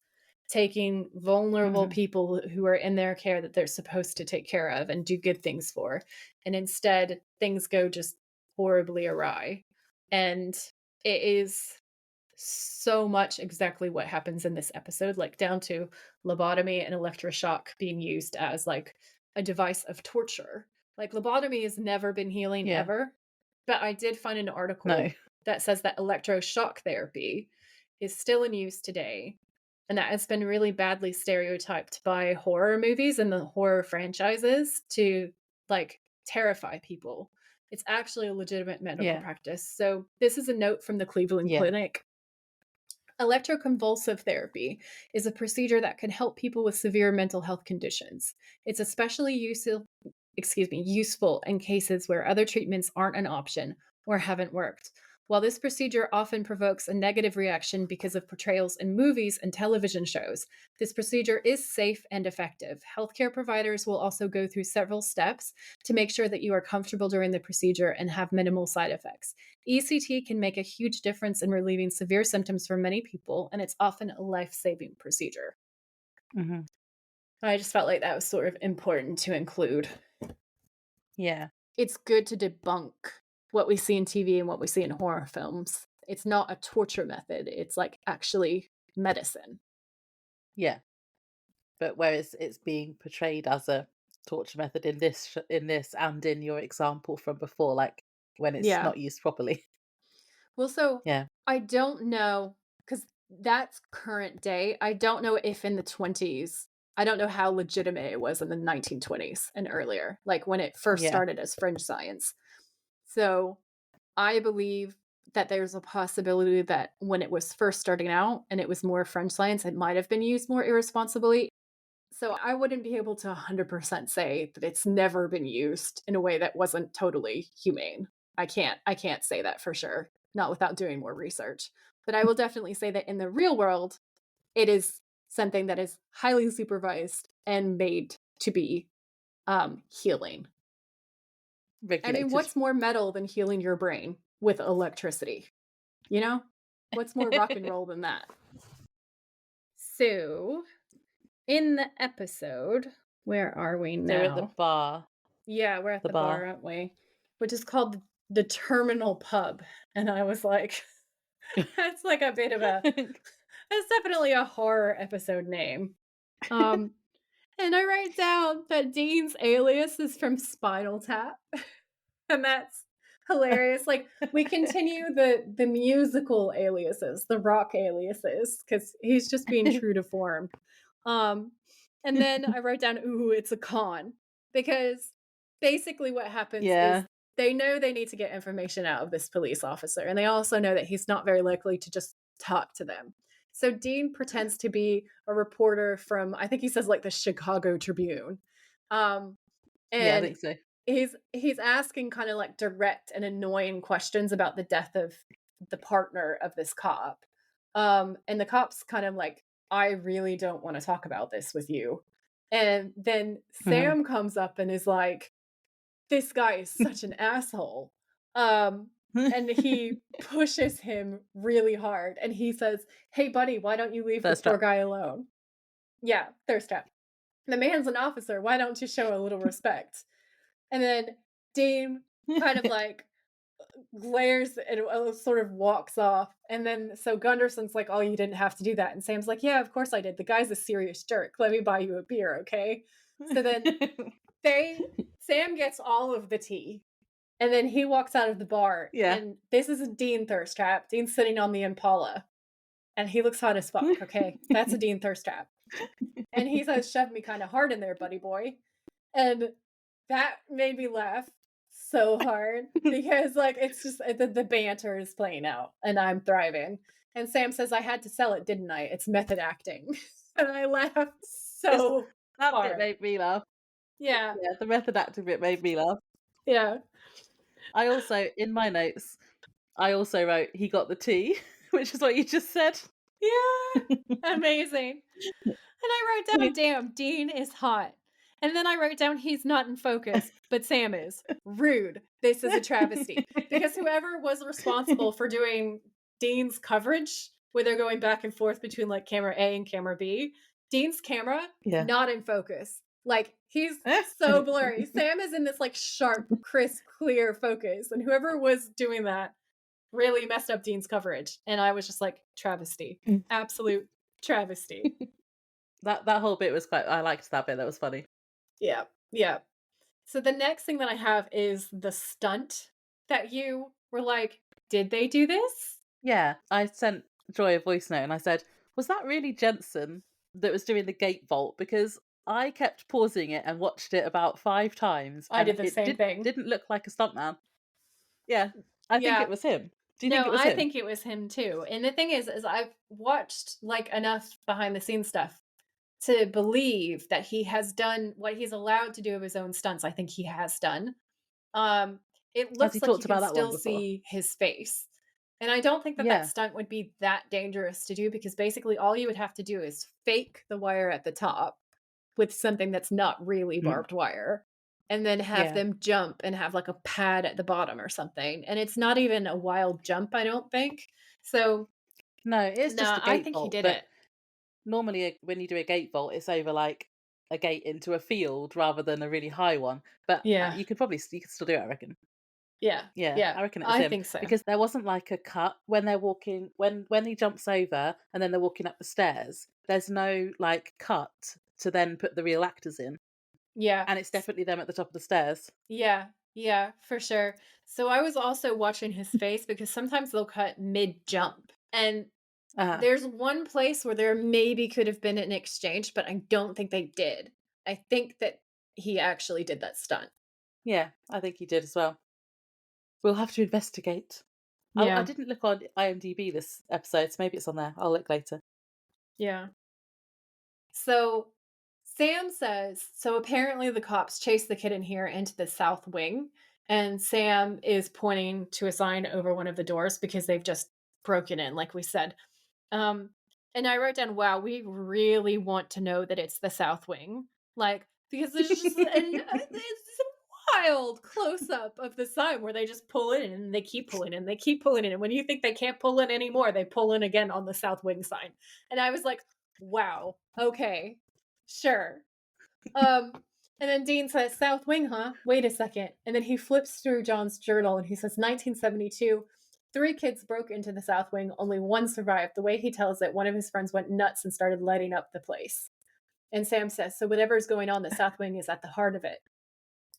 Speaker 1: taking vulnerable people who are in their care that they're supposed to take care of and do good things for. And instead, things go just horribly awry. And it is so much exactly what happens in this episode, like down to lobotomy and electroshock being used as like a device of torture. Like lobotomy has never been healing ever. But I did find an article that says that electroshock therapy is still in use today. And that has been really badly stereotyped by horror movies and the horror franchises to like terrify people. It's actually a legitimate medical practice. So this is a note from the Cleveland Clinic. Electroconvulsive therapy is a procedure that can help people with severe mental health conditions. It's especially useful in cases where other treatments aren't an option or haven't worked. While this procedure often provokes a negative reaction because of portrayals in movies and television shows, this procedure is safe and effective. Healthcare providers will also go through several steps to make sure that you are comfortable during the procedure and have minimal side effects. ECT can make a huge difference in relieving severe symptoms for many people, and it's often a life-saving procedure.
Speaker 2: Mm-hmm.
Speaker 1: I just felt like that was sort of important to include.
Speaker 2: Yeah.
Speaker 1: It's good to debunk what we see in TV and what we see in horror films. It's not a torture method. It's like actually medicine.
Speaker 2: Yeah. But whereas it's being portrayed as a torture method in this and in your example from before, like when it's
Speaker 1: Yeah.
Speaker 2: not used properly.
Speaker 1: Well, so
Speaker 2: Yeah.
Speaker 1: I don't know, because that's current day. I don't know if in the 20s, I don't know how legitimate it was in the 1920s and earlier, like when it first
Speaker 2: Yeah.
Speaker 1: started as fringe science. So I believe that there's a possibility that when it was first starting out and it was more fringe science, it might have been used more irresponsibly. So I wouldn't be able to 100% say that it's never been used in a way that wasn't totally humane. I can't say that for sure, not without doing more research. But I will definitely say that in the real world, it is something that is highly supervised and made to be healing. I mean,
Speaker 2: Regulated.
Speaker 1: what's more metal than healing your brain with electricity? You know? What's more rock and roll than that? So, in the episode, where are we now?
Speaker 2: So we're at the bar.
Speaker 1: Yeah, we're at the bar, aren't we? Which is called the Terminal Pub. And I was like, that's like a bit of a, that's definitely a horror episode name. And I write down that Dean's alias is from Spinal Tap. And that's hilarious. Like, we continue the musical aliases, the rock aliases, because he's just being true to form. And then I wrote down, ooh, it's a con. Because basically what happens is they know they need to get information out of this police officer. And they also know that he's not very likely to just talk to them. So Dean pretends to be a reporter from, I think he says like the Chicago Tribune.
Speaker 2: Yeah, I
Speaker 1: And
Speaker 2: think so.
Speaker 1: he's asking kind of like direct and annoying questions about the death of the partner of this cop. And the cop's kind of like, I really don't want to talk about this with you. And then Sam comes up and is like, this guy is such an asshole. And he pushes him really hard. And he says, hey, buddy, why don't you leave this poor guy alone? Yeah, thirst trap. The man's an officer. Why don't you show a little respect? And then Dean kind of like glares and sort of walks off. And then so Gunderson's like, oh, you didn't have to do that. And Sam's like, yeah, of course I did. The guy's a serious jerk. Let me buy you a beer, okay? So then Sam gets all of the tea. And then he walks out of the bar.
Speaker 2: Yeah.
Speaker 1: And this is a Dean thirst trap. Dean's sitting on the Impala. And he looks hot as fuck, okay? That's a Dean thirst trap. And he says, shove me kind of hard in there, buddy boy. And that made me laugh so hard because like it's just the banter is playing out and I'm thriving. And Sam says, I had to sell it, didn't I? It's method acting. And I laughed so
Speaker 2: that
Speaker 1: hard.
Speaker 2: bit made me laugh.
Speaker 1: Yeah.
Speaker 2: Yeah, the method acting bit made me laugh.
Speaker 1: Yeah.
Speaker 2: I also, in my notes, I also wrote, he got the tea, which is what you just said.
Speaker 1: Yeah. Amazing. And I wrote down, damn, Dean is hot. And then I wrote down, he's not in focus, but Sam is. Rude. This is a travesty. Because whoever was responsible for doing Dean's coverage, where they're going back and forth between like camera A and camera B, Dean's camera, not in focus. Like, he's so blurry. Sam is in this like sharp, crisp, clear focus. And whoever was doing that really messed up Dean's coverage. And I was just like, travesty. Absolute travesty.
Speaker 2: That whole bit was I liked that bit. That was funny.
Speaker 1: Yeah. Yeah. So the next thing that I have is the stunt that you were like, did they do this?
Speaker 2: Yeah. I sent Joy a voice note and I said, was that really Jensen that was doing the gate vault? Because I kept pausing it and watched it about 5 times.
Speaker 1: I did the same thing.
Speaker 2: Didn't look like a stuntman. Yeah. I think it was him. Do you think it was him?
Speaker 1: I think it was him too. And the thing is I've watched like enough behind the scenes stuff to believe that he has done what he's allowed to do of his own stunts. I think he has done. It looks like you can still see his face. And I don't think that that
Speaker 2: Yeah.
Speaker 1: stunt would be that dangerous to do because basically all you would have to do is fake the wire at the top with something that's not really
Speaker 2: Mm.
Speaker 1: barbed wire and then have
Speaker 2: Yeah.
Speaker 1: them jump and have like a pad at the bottom or something. And it's not even a wild jump, I don't think. So,
Speaker 2: No, it's just
Speaker 1: nah,
Speaker 2: a
Speaker 1: I
Speaker 2: gate
Speaker 1: think he
Speaker 2: vault,
Speaker 1: did
Speaker 2: but
Speaker 1: it.
Speaker 2: normally when you do a gate vault, it's over like a gate into a field rather than a really high one. But
Speaker 1: Yeah.
Speaker 2: you could still do it, I reckon.
Speaker 1: Yeah.
Speaker 2: Yeah,
Speaker 1: Yeah.
Speaker 2: I reckon it was
Speaker 1: I
Speaker 2: him
Speaker 1: think so.
Speaker 2: because there wasn't like a cut when they're walking when he jumps over and then they're walking up the stairs. There's no like cut to then put the real actors in,
Speaker 1: Yeah.
Speaker 2: and it's definitely them at the top of the stairs.
Speaker 1: Yeah, yeah, for sure. So I was also watching his face because sometimes they'll cut mid jump. And
Speaker 2: Uh
Speaker 1: there's one place where there maybe could have been an exchange, but I don't think they did. I think that he actually did that stunt.
Speaker 2: yeah, I think he did as well. We'll have to investigate. I
Speaker 1: Yeah,
Speaker 2: didn't look on IMDb this episode, so maybe it's on there. I'll look later.
Speaker 1: yeah. So Sam says, so apparently the cops chased the kid in here into the south wing, and Sam is pointing to a sign over one of the doors because they've just broken in, like we said. Um, and I wrote down, wow, we really want to know that it's the South Wing. Like, because there's just it's a wild close up of the sign where they just pull in and they keep pulling in, they keep pulling in. And when you think they can't pull in anymore, they pull in again on the South Wing sign. And I was like, wow, okay, sure. Um, and then Dean says, South Wing, huh? Wait a second. And then he flips through John's journal and he says, 1972, 3 kids broke into the South Wing. Only one survived. The way he tells it, one of his friends went nuts and started lighting up the place. And Sam says, so whatever's going on, the South Wing is at the heart of it.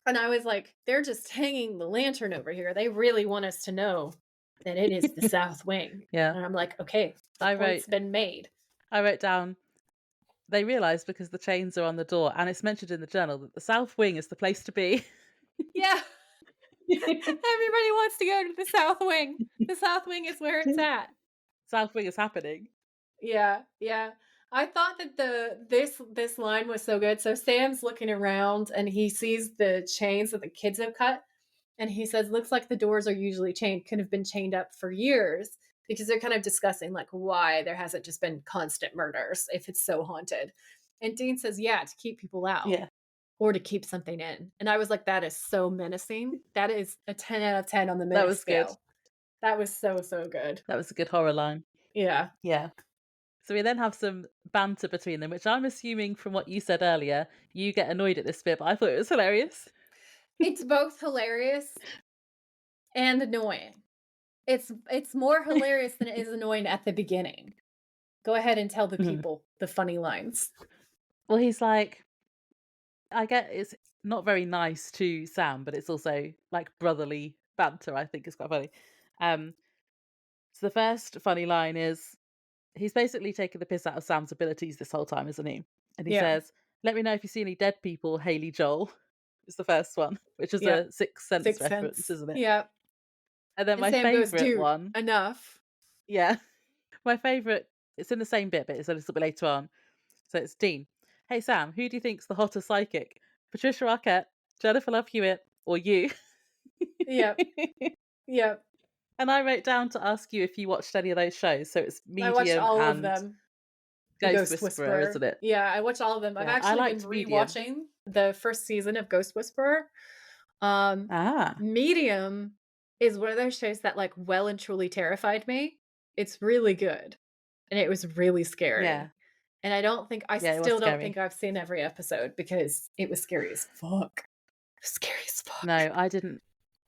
Speaker 1: And I was like, they're just hanging the lantern over here. They really want us to know that it is the South Wing.
Speaker 2: Yeah,
Speaker 1: And I'm like, okay, the
Speaker 2: I
Speaker 1: point's
Speaker 2: wrote
Speaker 1: been made.
Speaker 2: I wrote down they realise because the chains are on the door and it's mentioned in the journal that the South Wing is the place to be.
Speaker 1: Yeah. Everybody wants to go to the South Wing. The South Wing is where it's at.
Speaker 2: South Wing is happening.
Speaker 1: Yeah, yeah. I thought that this line was so good. So Sam's looking around and he sees the chains that the kids have cut, and he says, "Looks like the doors are usually chained. Could have been chained up for years." Because they're kind of discussing like why there hasn't just been constant murders if it's so haunted. And Dean says, "Yeah, to keep people out."
Speaker 2: Yeah,
Speaker 1: Or to keep something in. And I was like, that is so menacing. That is a 10 out of 10 on the
Speaker 2: that
Speaker 1: menace
Speaker 2: was good.
Speaker 1: scale. That was so, so good.
Speaker 2: That was a good horror line.
Speaker 1: Yeah.
Speaker 2: Yeah. So we then have some banter between them, which I'm assuming from what you said earlier, you get annoyed at this bit, but I thought it was hilarious.
Speaker 1: It's both hilarious and annoying. It's more hilarious than it is annoying at the beginning. Go ahead and tell the
Speaker 2: Mhm.
Speaker 1: people the funny lines.
Speaker 2: Well, he's like, I get it's not very nice to Sam, but it's also like brotherly banter. I think is quite funny. Um, so the first funny line is he's basically taking the piss out of Sam's abilities this whole time, isn't he? And he
Speaker 1: Yeah.
Speaker 2: says, "Let me know if you see any dead people, Haley Joel." Is the first one, which is
Speaker 1: Yep.
Speaker 2: a Sixth Sense
Speaker 1: Sixth
Speaker 2: reference,
Speaker 1: Sense.
Speaker 2: isn't it?
Speaker 1: Yep.
Speaker 2: And then
Speaker 1: And
Speaker 2: my
Speaker 1: Sam goes,
Speaker 2: favourite
Speaker 1: dude,
Speaker 2: one,
Speaker 1: enough.
Speaker 2: yeah, my favourite. It's in the same bit, but it's a little bit later on. So it's Dean. Hey Sam, who do you think's the hottest psychic? Patricia Arquette, Jennifer Love Hewitt, or you?
Speaker 1: Yep. Yep.
Speaker 2: And I wrote down to ask you if you watched any of those shows. So it's
Speaker 1: I watched
Speaker 2: Medium
Speaker 1: all of
Speaker 2: and
Speaker 1: them.
Speaker 2: Ghost
Speaker 1: Ghost
Speaker 2: Whisperer, isn't
Speaker 1: Whisperer.
Speaker 2: it?
Speaker 1: Yeah, I watched all of them. I've
Speaker 2: Yeah, I
Speaker 1: actually been
Speaker 2: liked Medium.
Speaker 1: rewatching the first season of Ghost Whisperer. Um,
Speaker 2: Ah,
Speaker 1: Medium is one of those shows that like well and truly terrified me. It's really good. And it was really
Speaker 2: yeah,
Speaker 1: scary. And I
Speaker 2: yeah, it was
Speaker 1: still don't
Speaker 2: scary.
Speaker 1: think I've seen every episode because it was scary as fuck. Scary as
Speaker 2: No,
Speaker 1: fuck.
Speaker 2: I didn't.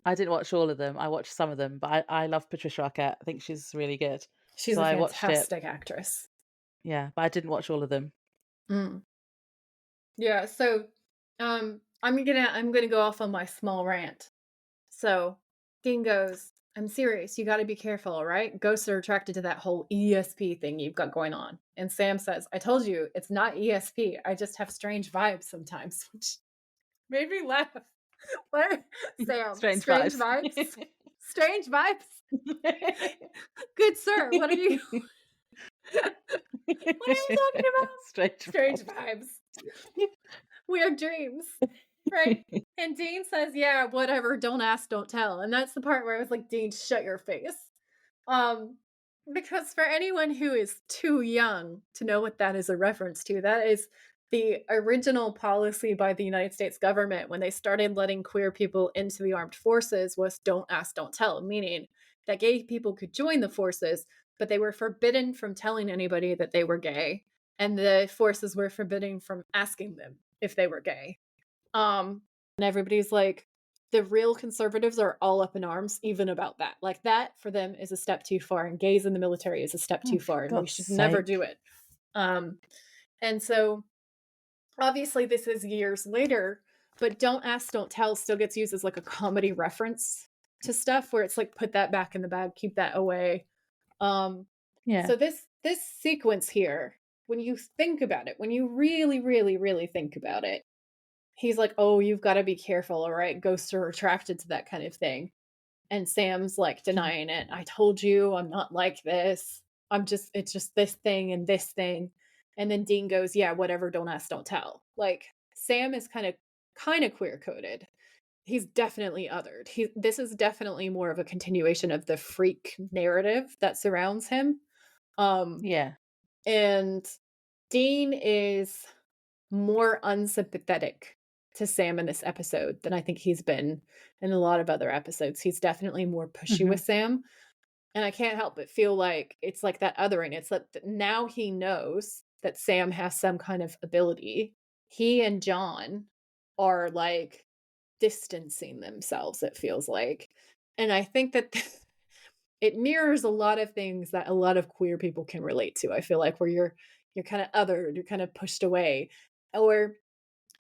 Speaker 2: I didn't watch all of them. I watched some of them, but I love Patricia Arquette. I think she's really good.
Speaker 1: She's
Speaker 2: So
Speaker 1: a
Speaker 2: I watched it.
Speaker 1: fantastic actress.
Speaker 2: Yeah, but I didn't watch all of them.
Speaker 1: Mm. Yeah, so I'm gonna go off on my small rant. So Dean goes, I'm serious, you gotta be careful, all right? Ghosts are attracted to that whole ESP thing you've got going on. And Sam says, I told you, it's not ESP. I just have strange vibes sometimes, which made me laugh. What? Sam,
Speaker 2: Strange
Speaker 1: strange
Speaker 2: vibes.
Speaker 1: vibes? Strange vibes? Good sir, what are you what are you talking about?
Speaker 2: Strange
Speaker 1: Strange
Speaker 2: vibes.
Speaker 1: vibes. Weird dreams. Right? And Dean says, yeah, whatever, don't ask, don't tell. And that's the part where I was like, Dean, shut your face. Um, because for anyone who is too young to know what that is a reference to, that is the original policy by the United States government when they started letting queer people into the armed forces was don't ask, don't tell, meaning that gay people could join the forces, but they were forbidden from telling anybody that they were gay, and the forces were forbidden from asking them if they were gay. And everybody's like, the real conservatives are all up in arms, even about that. Like that for them is a step too far, and gays in the military is a step
Speaker 2: Oh,
Speaker 1: too
Speaker 2: for
Speaker 1: far, and we
Speaker 2: God's
Speaker 1: should never
Speaker 2: sake.
Speaker 1: do it. Um, and so obviously this is years later, but don't ask, don't tell still gets used as like a comedy reference to stuff where it's like put that back in the bag, keep that away. Um,
Speaker 2: Yeah.
Speaker 1: so this sequence here, when you think about it, when you really, really, really think about it, he's like, "Oh, you've got to be careful, all right? Ghosts are attracted to that kind of thing." And Sam's like denying it. "I told you I'm not like this. It's just this thing and this thing." And then Dean goes, "Yeah, whatever, don't ask, don't tell." Like Sam is kind of queer coded. He's definitely othered. This is definitely more of a continuation of the freak narrative that surrounds him. Um
Speaker 2: Yeah.
Speaker 1: and Dean is more unsympathetic to Sam in this episode than I think he's been in a lot of other episodes. He's definitely more pushy
Speaker 2: Hmm.
Speaker 1: with Sam. And I can't help but feel like it's like that othering. It's like now he knows that Sam has some kind of ability. He and John are like distancing themselves, it feels like. And I think that it mirrors a lot of things that a lot of queer people can relate to. I feel like where you're kind of othered, you're kind of pushed away. Or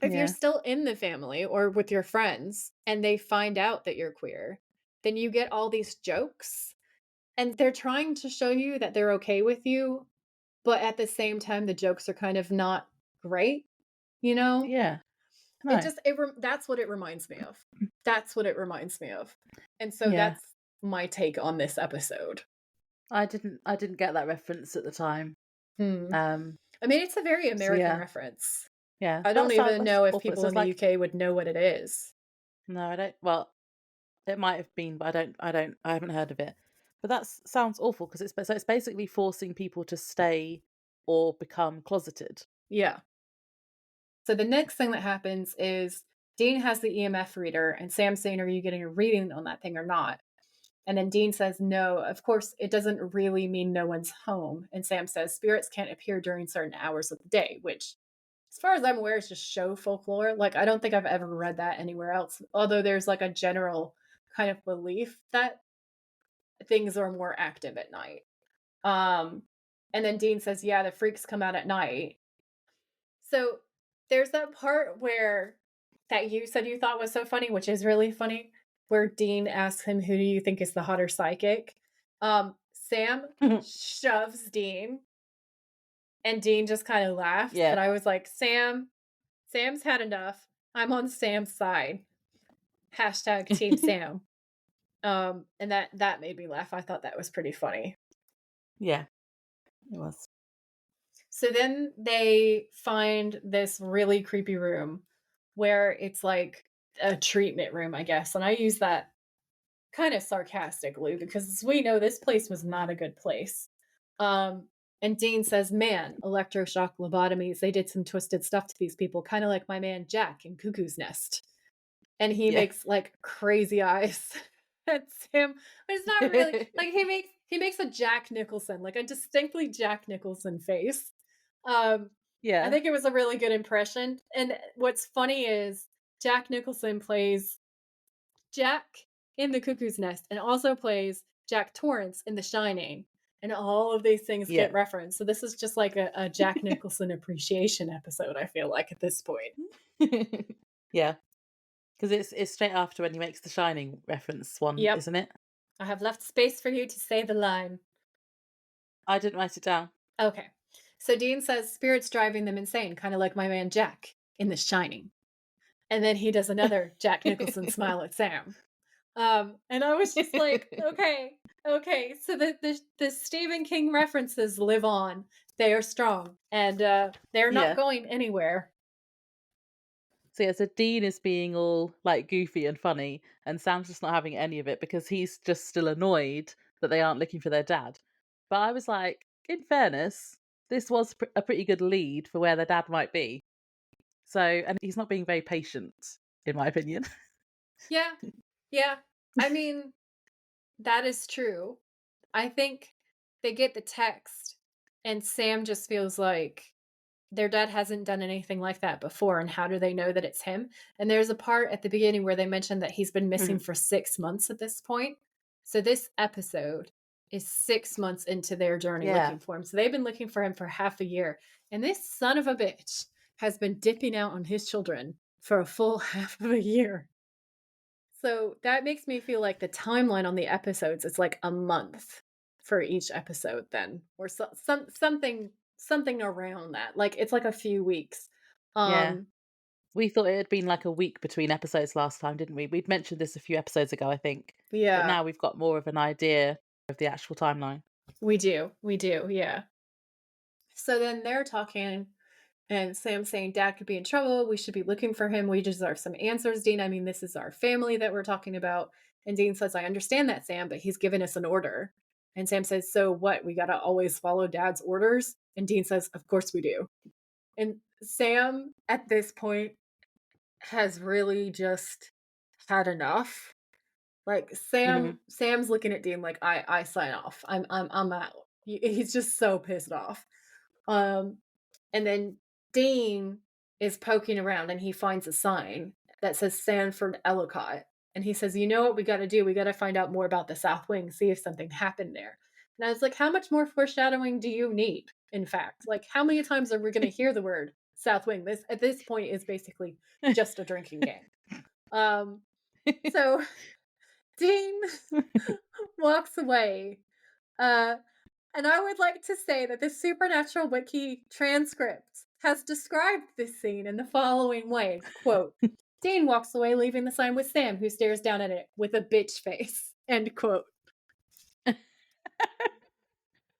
Speaker 1: if you're
Speaker 2: Yeah.
Speaker 1: still in the family or with your friends and they find out that you're queer, then you get all these jokes and they're trying to show you that they're okay with you, but at the same time the jokes are kind of not great, you know?
Speaker 2: Yeah.
Speaker 1: It
Speaker 2: No.
Speaker 1: just that's what it reminds me of. That's what it reminds me of. And so
Speaker 2: Yeah.
Speaker 1: that's my take on this episode.
Speaker 2: I didn't get that reference at the time.
Speaker 1: Hmm.
Speaker 2: Um
Speaker 1: I mean, it's a very
Speaker 2: so
Speaker 1: American
Speaker 2: yeah.
Speaker 1: reference.
Speaker 2: Yeah.
Speaker 1: I don't even
Speaker 2: That's
Speaker 1: know if
Speaker 2: awful. It
Speaker 1: people in
Speaker 2: sounds
Speaker 1: the
Speaker 2: like
Speaker 1: UK would know what it is.
Speaker 2: no, I don't well, it might have been, but I haven't heard of it. But that sounds awful because it's basically forcing people to stay or become closeted.
Speaker 1: Yeah. So the next thing that happens is Dean has the EMF reader, and Sam's saying, "Are you getting a reading on that thing or not?" And then Dean says, "No, of course, it doesn't really mean no one's home." And Sam says, "Spirits can't appear during certain hours of the day," which, as far as I'm aware, is just show folklore. Like, I don't think I've ever read that anywhere else, although there's like a general kind of belief that things are more active at night. Um, and then Dean says, "Yeah, the freaks come out at night." So there's that part where that you said you thought was so funny, which is really funny, where Dean asks him, "Who do you think is the hotter psychic?" Sam shoves Dean, and Dean just kind of laughs. But
Speaker 2: Yeah.
Speaker 1: I was like, Sam's had enough. I'm on Sam's side. Hashtag Team Sam. And that made me laugh. I thought that was pretty funny.
Speaker 2: Yeah. It was.
Speaker 1: So then they find this really creepy room where it's like a treatment room, I guess. And I use that kind of sarcastically because as we know this place was not a good place. Um, and Dean says, "Man, electroshock lobotomies, they did some twisted stuff to these people, kind of like my man Jack in Cuckoo's Nest." And he
Speaker 2: Yeah.
Speaker 1: makes like crazy eyes at Sam. But it's not really like he makes a Jack Nicholson, like a distinctly Jack Nicholson face. Um, I
Speaker 2: Yeah.
Speaker 1: think it was a really good impression. And what's funny is Jack Nicholson plays Jack in The Cuckoo's Nest and also plays Jack Torrance in The Shining. And all of these things
Speaker 2: Yeah.
Speaker 1: get referenced. So this is just like a Jack Nicholson appreciation episode, I feel like, at this point.
Speaker 2: Yeah. Because it's straight after when he makes the Shining reference one,
Speaker 1: Yep.
Speaker 2: isn't it?
Speaker 1: I have left space for you to say the line.
Speaker 2: I didn't write it down.
Speaker 1: Okay. So Dean says spirits driving them insane, kind of like my man Jack in The Shining. And then he does another Jack Nicholson smile at Sam. And I was just like, okay, okay. So the Stephen King references live on. They are strong, and they're not
Speaker 2: Yeah.
Speaker 1: going anywhere.
Speaker 2: So yeah, so Dean is being all like goofy and funny, and Sam's just not having any of it because he's just still annoyed that they aren't looking for their dad. But I was like, in fairness, this was a pretty good lead for where their dad might be. So, and he's not being very patient, in my opinion.
Speaker 1: Yeah. Yeah. I mean, that is true. I think they get the text and Sam just feels like their dad hasn't done anything like that before, and how do they know that it's him? And there's a part at the beginning where they mentioned that he's been missing
Speaker 2: Mhm.
Speaker 1: for 6 months at this point. So this episode is 6 months into their journey
Speaker 2: Yeah.
Speaker 1: looking for him. So they've been looking for him for half a year, and this son of a bitch has been dipping out on his children for a full half of a year. So that makes me feel like the timeline on the episodes is like a month for each episode then, or something around that. Like it's like a few weeks.
Speaker 2: Yeah.
Speaker 1: Um
Speaker 2: We thought it had been like a week between episodes last time, didn't we? We'd mentioned this a few episodes ago, I think. But
Speaker 1: yeah,
Speaker 2: now we've got more of an idea of the actual timeline.
Speaker 1: we do. We do. Yeah. So then they're talking and Sam saying dad could be in trouble. We should be looking for him. We deserve some answers, Dean. I mean, this is our family that we're talking about. And Dean says, I understand that, Sam, but he's given us an order. And Sam says, so what? We got to always follow dad's orders? And Dean says, of course we do. And Sam, at this point, has really just had enough. Like
Speaker 2: Mhm.
Speaker 1: Sam's looking at Dean like I sign off. I'm out. He's just so pissed off. Um and then Dean is poking around and he finds a sign that says Sanford Ellicott. And he says, you know what we got to do? We got to find out more about the South Wing, see if something happened there. And I was like, how much more foreshadowing do you need? In fact, like, how many times are we going to hear the word South Wing? This at this point is basically just a drinking game. Um, so Dean walks away. Uh, and I would like to say that the Supernatural Wiki transcript has described this scene in the following way, quote, Dean walks away leaving the sign with Sam, who stares down at it with a bitch face, end quote.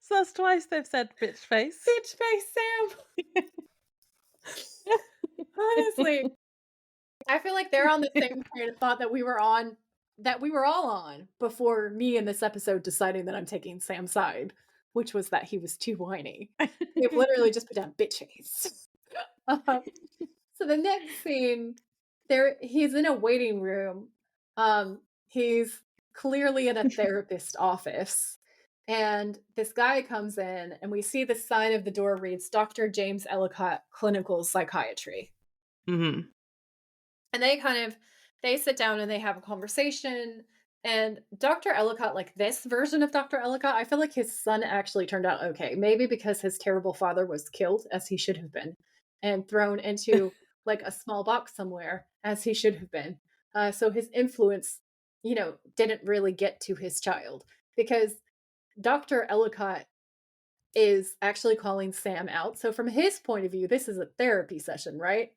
Speaker 2: So that's twice they've said bitch face.
Speaker 1: Bitch face Sam! Honestly, I feel like they're on the same train of thought that we were all on before me in this episode deciding that I'm taking Sam's side, which was that he was too whiny. They've literally just put down bitch face. So the next scene, he's in a waiting room. He's clearly in a therapist office. And this guy comes in, and we see the sign of the door reads Dr. James Ellicott, Clinical Psychiatry.
Speaker 2: Mhm.
Speaker 1: And they sit down and they have a conversation. And Dr. Ellicott, like this version of Dr. Ellicott, I feel like his son actually turned out okay. Maybe because his terrible father was killed, as he should have been, and thrown into like a small box somewhere, as he should have been. So his influence, didn't really get to his child, because Dr. Ellicott is actually calling Sam out. So from his point of view, this is a therapy session, right?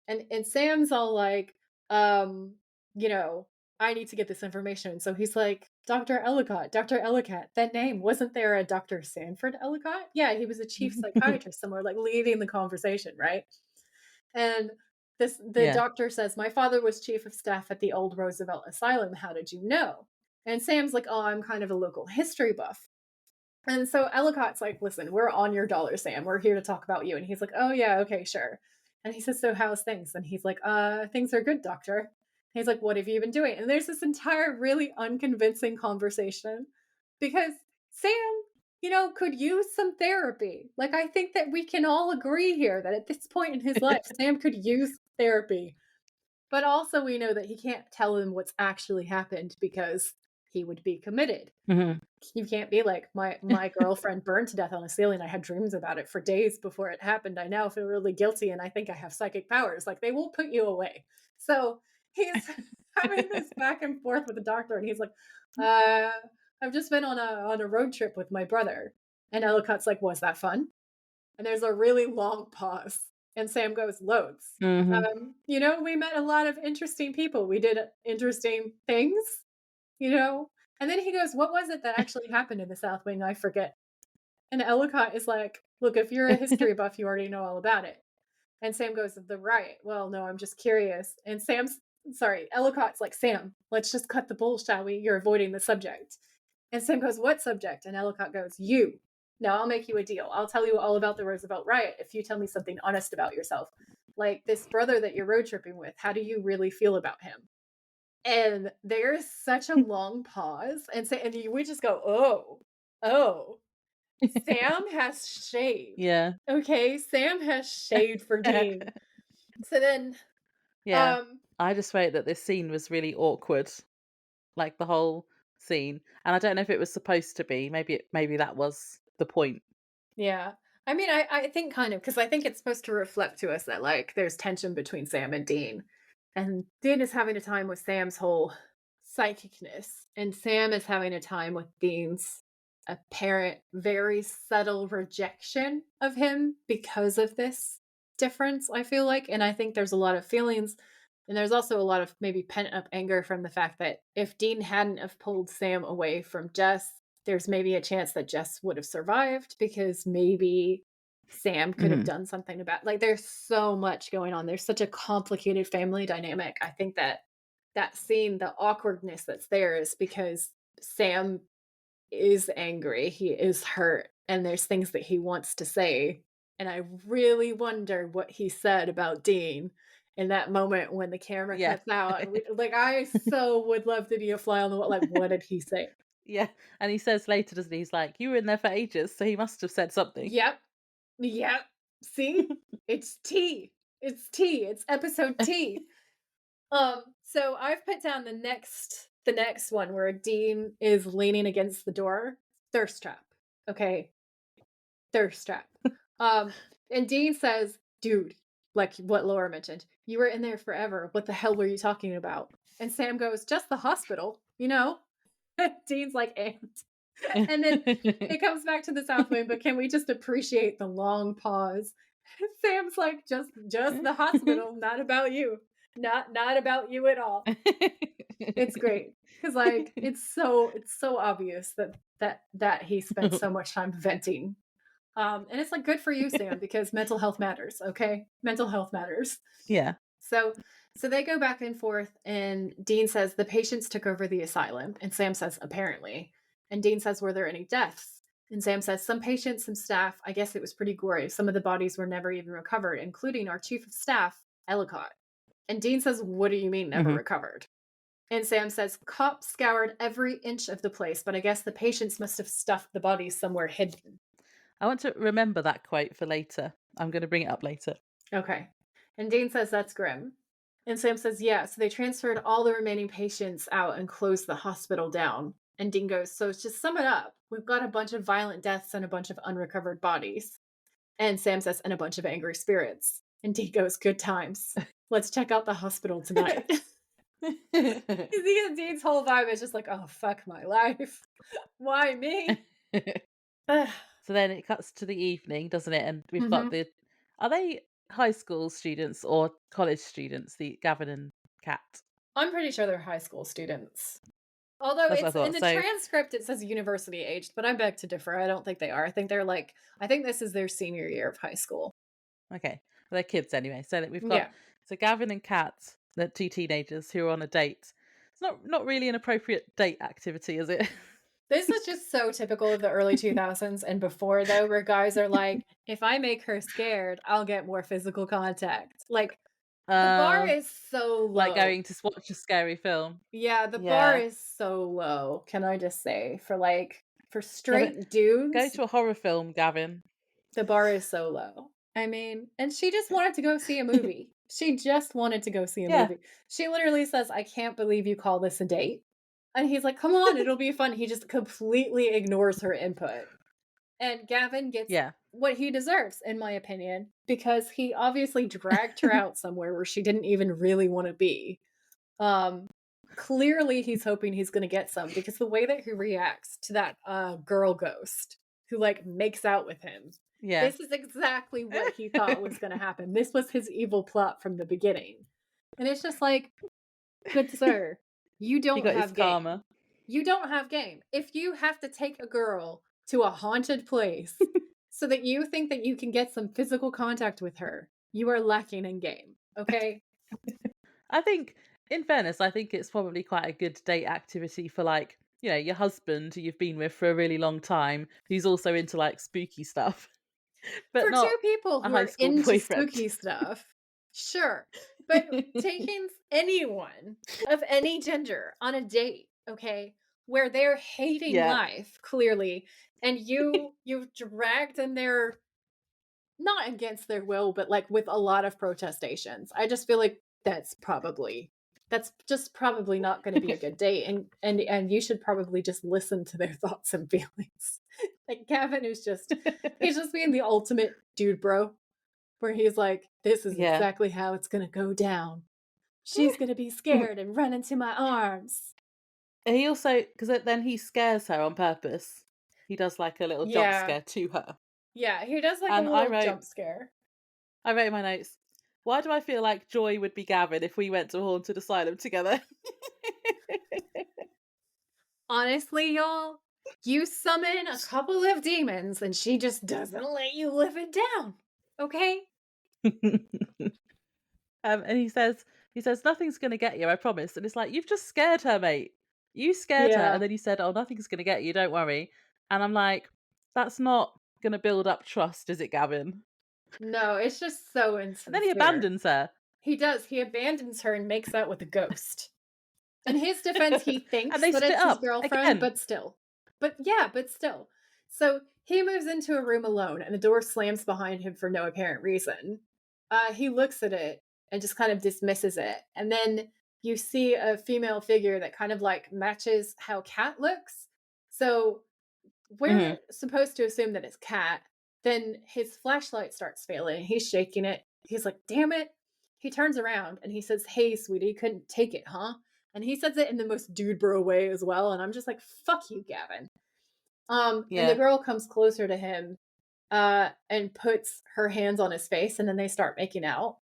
Speaker 1: And Sam's all like, um, you know, I need to get this information. So he's like, Dr. Ellicott, that name, wasn't there a Dr. Sanford Ellicott? Yeah, he was a chief psychiatrist somewhere, like leading the conversation, right? And the
Speaker 2: Yeah.
Speaker 1: doctor says, my father was chief of staff at the old Roosevelt Asylum. How did you know? And Sam's like, oh, I'm kind of a local history buff. And so Ellicott's like, listen, we're on your dollar, Sam. We're here to talk about you. And he's like, oh, yeah, okay, sure. And he says, so how's things? And he's like, things are good, doctor. And he's like, what have you been doing? And there's this entire really unconvincing conversation because Sam, could use some therapy. Like, I think that we can all agree here that at this point in his life, Sam could use therapy. But also we know that he can't tell him what's actually happened because he would be committed.
Speaker 2: Mhm.
Speaker 1: You can't be like, my girlfriend burned to death on a ceiling. I had dreams about it for days before it happened. I now feel really guilty and I think I have psychic powers. Like, they won't put you away. So he's having this back and forth with the doctor, and he's like, I've just been on a road trip with my brother. And Ellicott's like, was that fun? And there's a really long pause. And Sam goes, loads.
Speaker 2: Mhm.
Speaker 1: We met a lot of interesting people. We did interesting things, you know? And then he goes, what was it that actually happened in the South Wing? I forget. And Ellicott is like, look, if you're a history buff, you already know all about it. And Sam goes, the riot. Well, no, I'm just curious. And Ellicott's like, Sam, let's just cut the bull, shall we? You're avoiding the subject. And Sam goes, what subject? And Ellicott goes, you. Now I'll make you a deal. I'll tell you all about the Roosevelt riot if you tell me something honest about yourself. Like this brother that you're road tripping with, how do you really feel about him? And there's such a long pause, and we just go, oh, Sam has shade.
Speaker 2: Yeah.
Speaker 1: Okay, Sam has shade for Dean. So then,
Speaker 2: yeah, I just wrote that this scene was really awkward, like the whole scene, and I don't know if it was supposed to be. Maybe that was the point.
Speaker 1: Yeah. I mean, I think kind of, because I think it's supposed to reflect to us that, like, there's tension between Sam and Dean. And Dean is having a time with Sam's whole psychicness, and Sam is having a time with Dean's apparent, very subtle rejection of him because of this difference, I feel like. And I think there's a lot of feelings, and there's also a lot of maybe pent up anger from the fact that if Dean hadn't have pulled Sam away from Jess, there's maybe a chance that Jess would have survived because maybe Sam could have done something about, like, there's so much going on. There's such a complicated family dynamic. I think that scene, the awkwardness that's there is because Sam is angry, he is hurt, and there's things that he wants to say. And I really wonder what he said about Dean in that moment when the camera
Speaker 2: Yeah.
Speaker 1: cuts out. And I so would love to be a fly on the wall. Like, what did he say?
Speaker 2: Yeah, and he says later, doesn't he? He's like, "You were in there for ages, so he must have said something."
Speaker 1: Yep. Yep. See? It's T. It's T. It's episode T. So I've put down the next one where Dean is leaning against the door. Thirst trap. Okay. Thirst trap. And Dean says, dude, like what Laura mentioned, you were in there forever. What the hell were you talking about? And Sam goes, just the hospital, you know? Dean's like amped. And then it comes back to the South Wind, but can we just appreciate the long pause? Sam's like, just the hospital, not about you. Not about you at all. It's great. Because like it's so obvious that he spent so much time venting. And it's like good for you, Sam, because mental health matters, okay? Mental health matters.
Speaker 2: Yeah.
Speaker 1: So they go back and forth, and Dean says the patients took over the asylum, and Sam says apparently. And Dean says, were there any deaths? And Sam says some patients, some staff. I guess it was pretty gory. Some of the bodies were never even recovered, including our chief of staff, Ellicott. And Dean says, what do you mean never recovered? And Sam says cops scoured every inch of the place, but I guess the patients must have stuffed the bodies somewhere hidden.
Speaker 2: I want to remember that quote for later. I'm going to bring it up later.
Speaker 1: Okay. And Dean says that's grim. And Sam says, yeah, so they transferred all the remaining patients out and closed the hospital down. And Dean goes, so just sum it up. We've got a bunch of violent deaths and a bunch of unrecovered bodies. And Sam says, and a bunch of angry spirits. And Dean goes, good times. Let's check out the hospital tonight. Dean's whole vibe is just like, oh, fuck my life. Why me?
Speaker 2: So then it cuts to the evening, doesn't it? And we've got are they high school students or college students, the Gavin and Kat?
Speaker 1: I'm pretty sure they're high school students. Although it's in the transcript, it says university aged, but I beg to differ. I don't think they are. I think this is their senior year of high school.
Speaker 2: Okay. Well, they're kids anyway. So we've got so Gavin and Kat, the two teenagers who are on a date. It's not really an appropriate date activity, is it?
Speaker 1: This is just so typical of the early 2000s and before, though, where guys are like, if I make her scared, I'll get more physical contact. Like, the bar is so low.
Speaker 2: Like going to watch a scary film.
Speaker 1: Yeah, the bar is so low, can I just say, for straight dudes.
Speaker 2: Go to a horror film, Gavin.
Speaker 1: The bar is so low. I mean, and she just wanted to go see a movie. She just wanted to go see a movie. She literally says, I can't believe you call this a date. And he's like, come on, it'll be fun. He just completely ignores her input. And Gavin gets what he deserves, in my opinion, because he obviously dragged her out somewhere where she didn't even really want to be. Clearly he's hoping he's going to get some, because the way that he reacts to that girl ghost who like makes out with him. Yeah. This is exactly what he thought was going to happen. This was his evil plot from the beginning. And it's just like, good sir, you don't have game. Karma. You don't have game. If you have to take a girl to a haunted place so that you think that you can get some physical contact with her, you are lacking in game. Okay?
Speaker 2: I think, in fairness, I think it's probably quite a good date activity for, like, your husband who you've been with for a really long time, who's also into like spooky stuff, but
Speaker 1: For two
Speaker 2: not
Speaker 1: people
Speaker 2: a
Speaker 1: who
Speaker 2: high
Speaker 1: are
Speaker 2: school
Speaker 1: into
Speaker 2: boyfriend.
Speaker 1: spooky stuff, sure. But taking anyone of any gender on a date, okay, where they're hating
Speaker 2: Yeah.
Speaker 1: life clearly, and you've dragged them there not against their will, but like with a lot of protestations. I just feel like that's just probably not going to be a good date, and you should probably just listen to their thoughts and feelings. Like Gavin is just he's just being the ultimate dude bro, where he's like, this is
Speaker 2: Yeah.
Speaker 1: exactly how it's going to go down. She's going to be scared and run into my arms.
Speaker 2: And he also, because then he scares her on purpose. He does like a little jump
Speaker 1: Yeah.
Speaker 2: scare to her.
Speaker 1: Yeah, he does like a
Speaker 2: And I
Speaker 1: little
Speaker 2: wrote,
Speaker 1: jump scare.
Speaker 2: I wrote in my notes, why do I feel like Joy would be Gavin if we went to a haunted asylum together?
Speaker 1: Honestly, y'all, you summon a couple of demons and she just doesn't let you live it down. Okay?
Speaker 2: And he says, nothing's going to get you, I promise. And it's like, you've just scared her, mate. You scared her.
Speaker 1: Yeah.
Speaker 2: And then you said, oh, nothing's going to get you, don't worry. And I'm like, that's not going to build up trust, is it, Gavin?
Speaker 1: No, it's just so
Speaker 2: And then he
Speaker 1: insincere.
Speaker 2: abandons her.
Speaker 1: He does. He abandons her and makes out with a ghost. In his defense, he
Speaker 2: And
Speaker 1: thinks
Speaker 2: they
Speaker 1: that
Speaker 2: split
Speaker 1: it's his
Speaker 2: up
Speaker 1: girlfriend,
Speaker 2: again.
Speaker 1: but still. But yeah, but still. So he moves into a room alone and the door slams behind him for no apparent reason. He looks at it and just kind of dismisses it. And then you see a female figure that kind of like matches how Cat looks. So we're supposed to assume that it's Cat. Then his flashlight starts failing. He's shaking it. He's like, damn it. He turns around and he says, hey, sweetie, couldn't take it, huh? And he says it in the most dude bro way as well. And I'm just like, fuck you, Gavin. And the girl comes closer to him and puts her hands on his face, and then they start making out.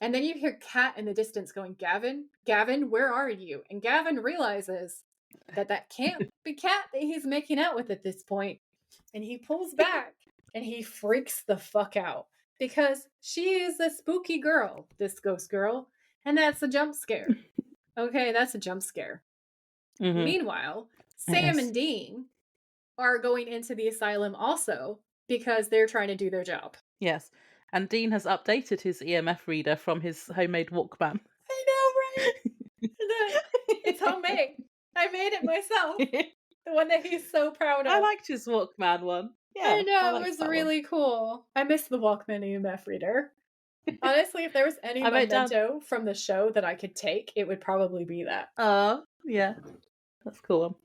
Speaker 1: And then you hear Kat in the distance going, Gavin, Gavin, where are you? And Gavin realizes that can't be Kat that he's making out with at this point. And he pulls back and he freaks the fuck out because she is a spooky girl, this ghost girl. And that's a jump scare. Okay, that's a jump scare. Meanwhile, Sam and Dean are going into the asylum also because they're trying to do their job.
Speaker 2: Yes. And Dean has updated his EMF reader from his homemade Walkman.
Speaker 1: I know, right? It's homemade. I made it myself. The one that he's so proud of.
Speaker 2: I liked his Walkman one. Yeah,
Speaker 1: I know, it was
Speaker 2: that
Speaker 1: really cool. I miss the Walkman EMF reader. Honestly, if there was any memento from the show that I could take, it would probably be that.
Speaker 2: Yeah. That's cool.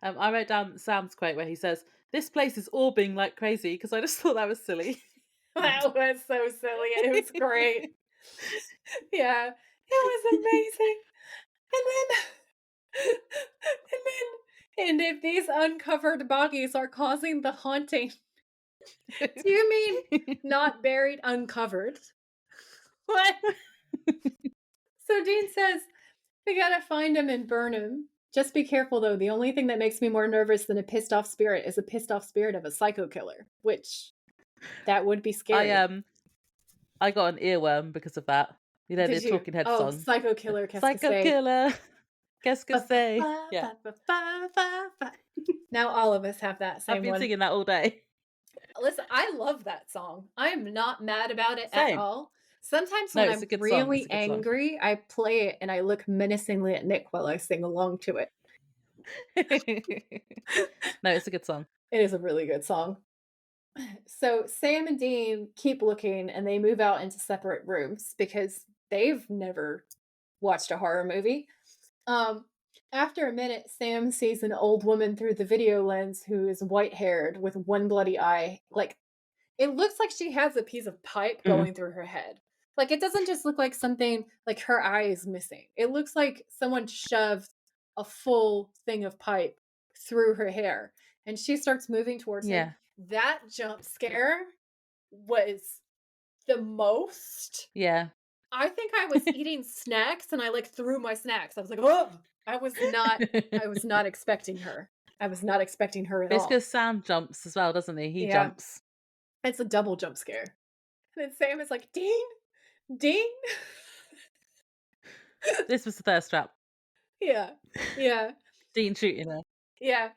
Speaker 2: I wrote down Sam's quote where he says, this place is orbing like crazy, because I just thought that was silly.
Speaker 1: That was so silly and it was great. Yeah, it was amazing. And if these uncovered bodies are causing the haunting, do you mean not buried, uncovered? What? So Dean says, we gotta find him and burn him. Just be careful, though. The only thing that makes me more nervous than a pissed off spirit is a pissed off spirit of a psycho killer, which that would be scary.
Speaker 2: I got an earworm because of that. You know, the Talking Heads song.
Speaker 1: Psycho killer,
Speaker 2: Psycho killer, qu'est-ce que c'est? Yeah.
Speaker 1: Now all of us have that same one.
Speaker 2: I've been singing that all day.
Speaker 1: Listen, I love that song. I am not mad about it at all. Sometimes when I'm really angry, I play it and I look menacingly at Nick while I sing along to it.
Speaker 2: No, it's a good song.
Speaker 1: It is a really good song. So Sam and Dean keep looking and they move out into separate rooms because they've never watched a horror movie. After a minute, Sam sees an old woman through the video lens who is white-haired with one bloody eye. Like, it looks like she has a piece of pipe going through her head. Like, it doesn't just look like something, like her eye is missing. It looks like someone shoved a full thing of pipe through her hair. And she starts moving towards him. That jump scare was the most.
Speaker 2: Yeah.
Speaker 1: I think I was eating snacks and I like threw my snacks. I was like, oh, I was not expecting her. I was not expecting her at all.
Speaker 2: It's because Sam jumps as well, doesn't he? He jumps.
Speaker 1: It's a double jump scare. And then Sam is like, Dean?
Speaker 2: This was the thirst trap.
Speaker 1: Yeah.
Speaker 2: Dean shooting her.
Speaker 1: Yeah.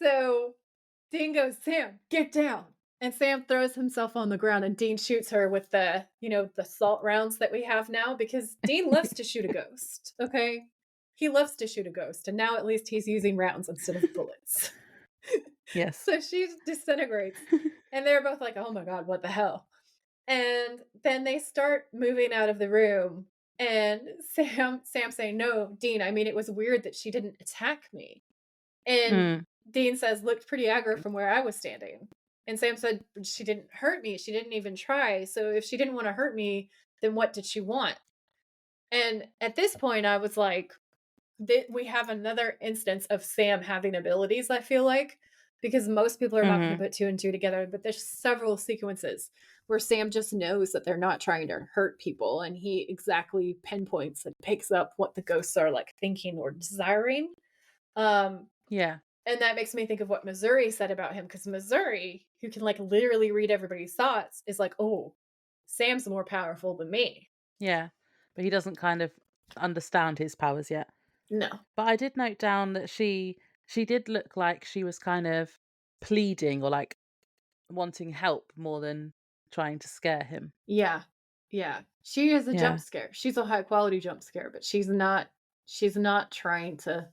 Speaker 1: So Dean goes, Sam, get down. And Sam throws himself on the ground and Dean shoots her with the salt rounds that we have now because Dean loves to shoot a ghost. Okay. He loves to shoot a ghost. And now at least he's using rounds instead of bullets.
Speaker 2: Yes.
Speaker 1: So she disintegrates. And they're both like, oh my God, what the hell? And then they start moving out of the room. And Sam saying, no, Dean, I mean, it was weird that she didn't attack me. And
Speaker 2: Mm.
Speaker 1: Dean says, looked pretty aggro from where I was standing. And Sam said, she didn't hurt me. She didn't even try. So if she didn't want to hurt me, then what did she want? And at this point, I was like, we have another instance of Sam having abilities, I feel like, because most people are not going to
Speaker 2: Mm-hmm.
Speaker 1: put two and two together. But there's several sequences where Sam just knows that they're not trying to hurt people. And he exactly pinpoints and picks up what the ghosts are like thinking or desiring.
Speaker 2: Yeah.
Speaker 1: And that makes me think of what Missouri said about him, because Missouri, who can like literally read everybody's thoughts, is like, oh, Sam's more powerful than me.
Speaker 2: Yeah. But he doesn't kind of understand his powers yet.
Speaker 1: No.
Speaker 2: But I did note down that she did look like she was kind of pleading or like wanting help more than trying to scare him.
Speaker 1: Yeah. Yeah. She is a jump
Speaker 2: Yeah.
Speaker 1: scare. She's a high quality jump scare, but she's not trying to,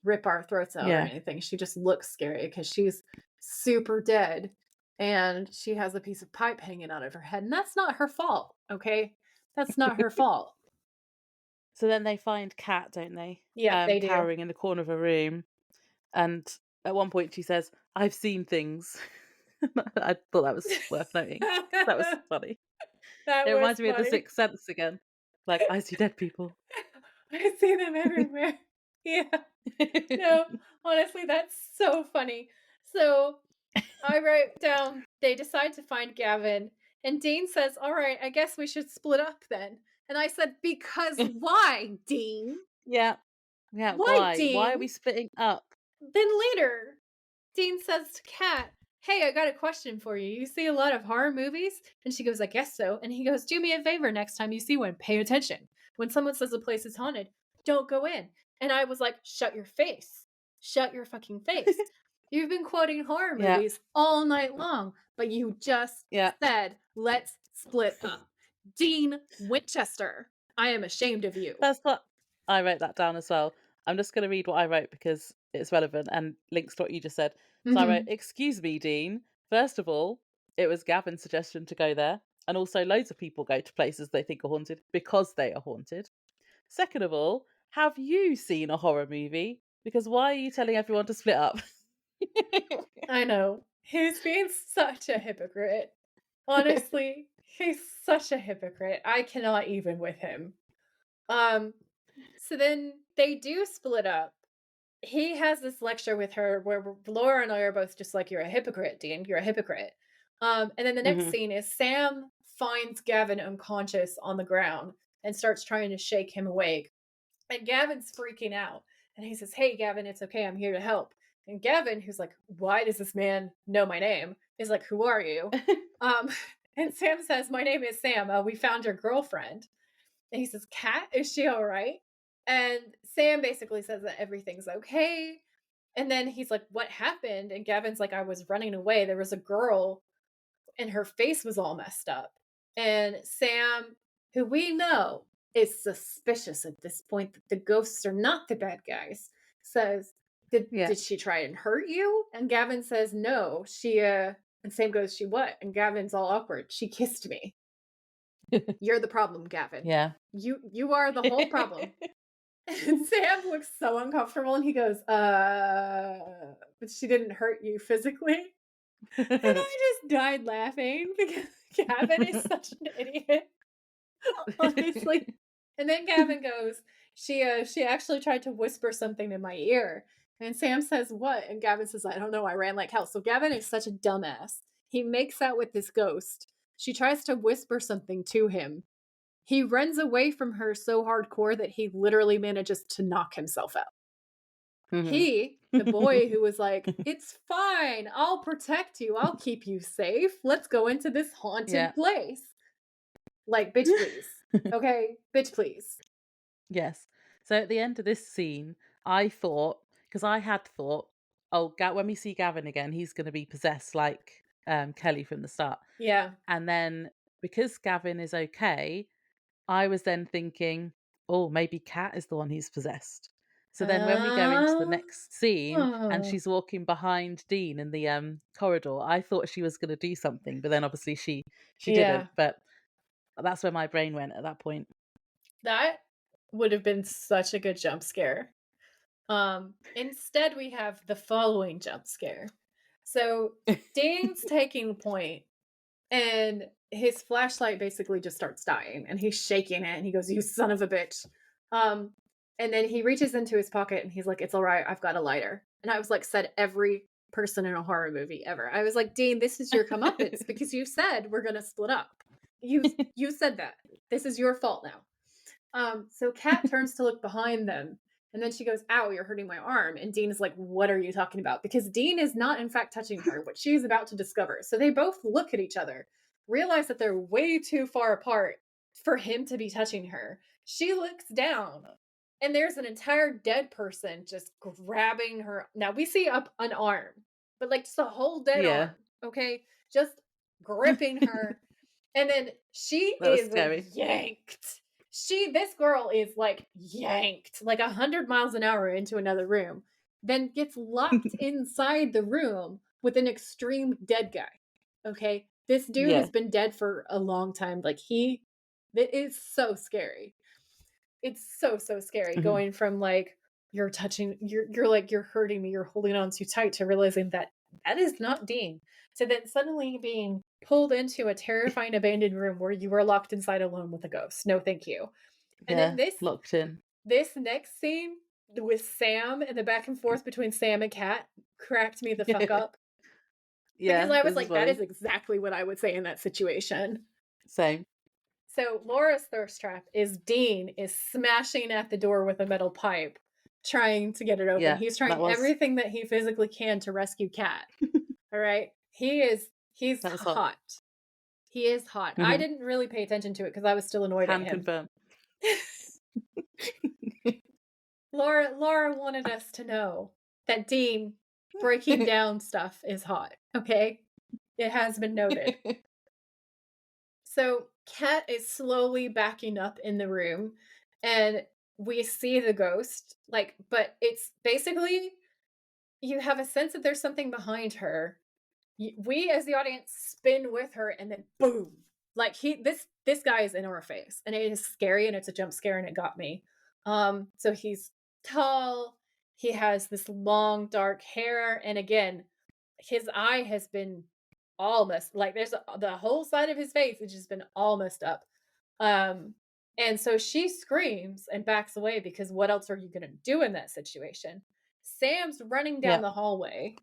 Speaker 1: rip our throats out or
Speaker 2: Yeah.
Speaker 1: anything. She just looks scary because she's super dead and she has a piece of pipe hanging out of her head. And that's not her fault. Okay. That's not her fault.
Speaker 2: So then they find Kat, don't they?
Speaker 1: Yeah, they do.
Speaker 2: Cowering in the corner of a room. And at one point she says, I've seen things. I thought that was worth noting. That was funny.
Speaker 1: That
Speaker 2: It
Speaker 1: was
Speaker 2: reminds me of The
Speaker 1: funny.
Speaker 2: Sixth Sense again. Like, I see dead people.
Speaker 1: I see them everywhere. Yeah. No, honestly, that's so funny. So I wrote down, they decide to find Gavin, and Dean says, all right, I guess we should split up then. And I said, because why, Dean?
Speaker 2: Yeah. Yeah,
Speaker 1: Why,
Speaker 2: why? Why are
Speaker 1: Dean?
Speaker 2: we splitting up?
Speaker 1: Then later, Dean says to Kat, hey, I got a question for you. You see a lot of horror movies? And she goes, I guess so. And he goes, do me a favor next time you see one. Pay attention. When someone says a place is haunted, don't go in. And I was like, shut your face. Shut your fucking face. You've been quoting horror
Speaker 2: Yeah.
Speaker 1: movies all night long, but you just said, let's split up. Dean Winchester, I am ashamed of you.
Speaker 2: That's what I wrote that down as well. I'm just going to read what I wrote because it's relevant and links to what you just said. So I wrote, excuse me, Dean. First of all, it was Gavin's suggestion to go there. And also loads of people go to places they think are haunted because they are haunted. Second of all, have you seen a horror movie? Because why are you telling everyone to split up?
Speaker 1: I know. He's being such a hypocrite. Honestly, he's such a hypocrite. I cannot even with him. So then they do split up. He has this lecture with her where Laura and I are both just like, you're a hypocrite, Dean. You're a hypocrite. And then the next scene is Sam finds Gavin unconscious on the ground and starts trying to shake him awake. And Gavin's freaking out. And he says, hey, Gavin, it's okay. I'm here to help. And Gavin, who's like, why does this man know my name? Is like, who are you? And Sam says, my name is Sam. We found your girlfriend. And he says, Kat, is she all right? And Sam basically says that everything's okay. And then he's like, what happened? And Gavin's like, I was running away. There was a girl and her face was all messed up. And Sam, who we know is suspicious at this point that the ghosts are not the bad guys, says, did she try and hurt you? And Gavin says, no, she, and Sam goes, she what? And Gavin's all awkward. She kissed me. You're the problem, Gavin.
Speaker 2: Yeah.
Speaker 1: You are the whole problem. And Sam looks so uncomfortable and he goes, but she didn't hurt you physically? And I just died laughing because Gavin is such an idiot. Honestly. And then Gavin goes, she actually tried to whisper something in my ear. And Sam says, what? And Gavin says, I don't know. I ran like hell. So Gavin is such a dumbass. He makes out with this ghost. She tries to whisper something to him. He runs away from her so hardcore that he literally manages to knock himself out. He, the boy who was like, it's fine. I'll protect you. I'll keep you safe. Let's go into this haunted place. Like, bitch, please. Okay? Bitch, please.
Speaker 2: Yes. So at the end of this scene, I thought, because I had thought, oh, when we see Gavin again, he's going to be possessed like Kelly from the start.
Speaker 1: Yeah.
Speaker 2: And then because Gavin is okay, I was then thinking, oh, maybe Kat is the one who's possessed. So then when we go into the next scene and
Speaker 1: Oh.
Speaker 2: she's walking behind Dean in the corridor, I thought she was going to do something, but then obviously she didn't.
Speaker 1: Yeah.
Speaker 2: But that's where my brain went at that point.
Speaker 1: That would have been such a good jump scare. Instead we have the following jump scare. So Dean's taking point and his flashlight basically just starts dying and he's shaking it and he goes, "You son of a bitch." Um, and then he reaches into his pocket and he's like, "It's all right, I've got a lighter." And I was like, said every person in a horror movie ever. I was like, "Dean, this is your comeuppance because you said we're gonna split up. You said that. This is your fault now." So Kat turns to look behind them, and then she goes, "Ow, you're hurting my arm." And Dean is like, "What are you talking about?" Because Dean is not, in fact, touching her, what she's about to discover. So they both look at each other, realize that they're way too far apart for him to be touching her. She looks down, and there's an entire dead person just grabbing her. Now we see up an arm, but like just a whole dead
Speaker 2: Yeah.
Speaker 1: arm, okay? Just gripping her. And then she
Speaker 2: That was
Speaker 1: is
Speaker 2: scary.
Speaker 1: yanked. This girl is like yanked like 100 miles an hour into another room, then gets locked inside the room with an extreme dead guy. Okay. This dude
Speaker 2: Yeah.
Speaker 1: has been dead for a long time. Like it is so scary. It's so, so scary
Speaker 2: Mhm.
Speaker 1: going from like, you're touching, you're like, you're hurting me, you're holding on too tight, to realizing that that is not Dean. To then suddenly being pulled into a terrifying abandoned room where you are locked inside alone with a ghost. No, thank you. And then
Speaker 2: Yeah. Locked in.
Speaker 1: this next scene with Sam and the back and forth between Sam and Kat cracked me the fuck up. Because
Speaker 2: Yeah,
Speaker 1: I was
Speaker 2: this is
Speaker 1: like, that is
Speaker 2: funny.
Speaker 1: exactly what I would say in that situation.
Speaker 2: Same.
Speaker 1: So Laura's thirst trap is Dean is smashing at the door with a metal pipe, trying to get it open.
Speaker 2: Yeah,
Speaker 1: He's
Speaker 2: that
Speaker 1: trying
Speaker 2: was
Speaker 1: everything that he physically can to rescue Kat. All right. He's
Speaker 2: that was hot.
Speaker 1: hot. He is hot. I didn't really pay attention to it because I was still annoyed at
Speaker 2: Can
Speaker 1: him.
Speaker 2: confirm.
Speaker 1: Laura wanted us to know that Dean breaking down stuff is hot. Okay. It has been noted. So Kat is slowly backing up in the room and we see the ghost, like, but it's basically you have a sense that there's something behind her. We as the audience spin with her and then boom. Like this guy is in our face and it is scary and it's a jump scare and it got me. So he's tall, he has this long dark hair, and again, his eye has been all messed, like there's the whole side of his face has just been all messed up. Um, and so she screams and backs away because what else are you gonna do in that situation? Sam's running down
Speaker 2: Yeah.
Speaker 1: the hallway.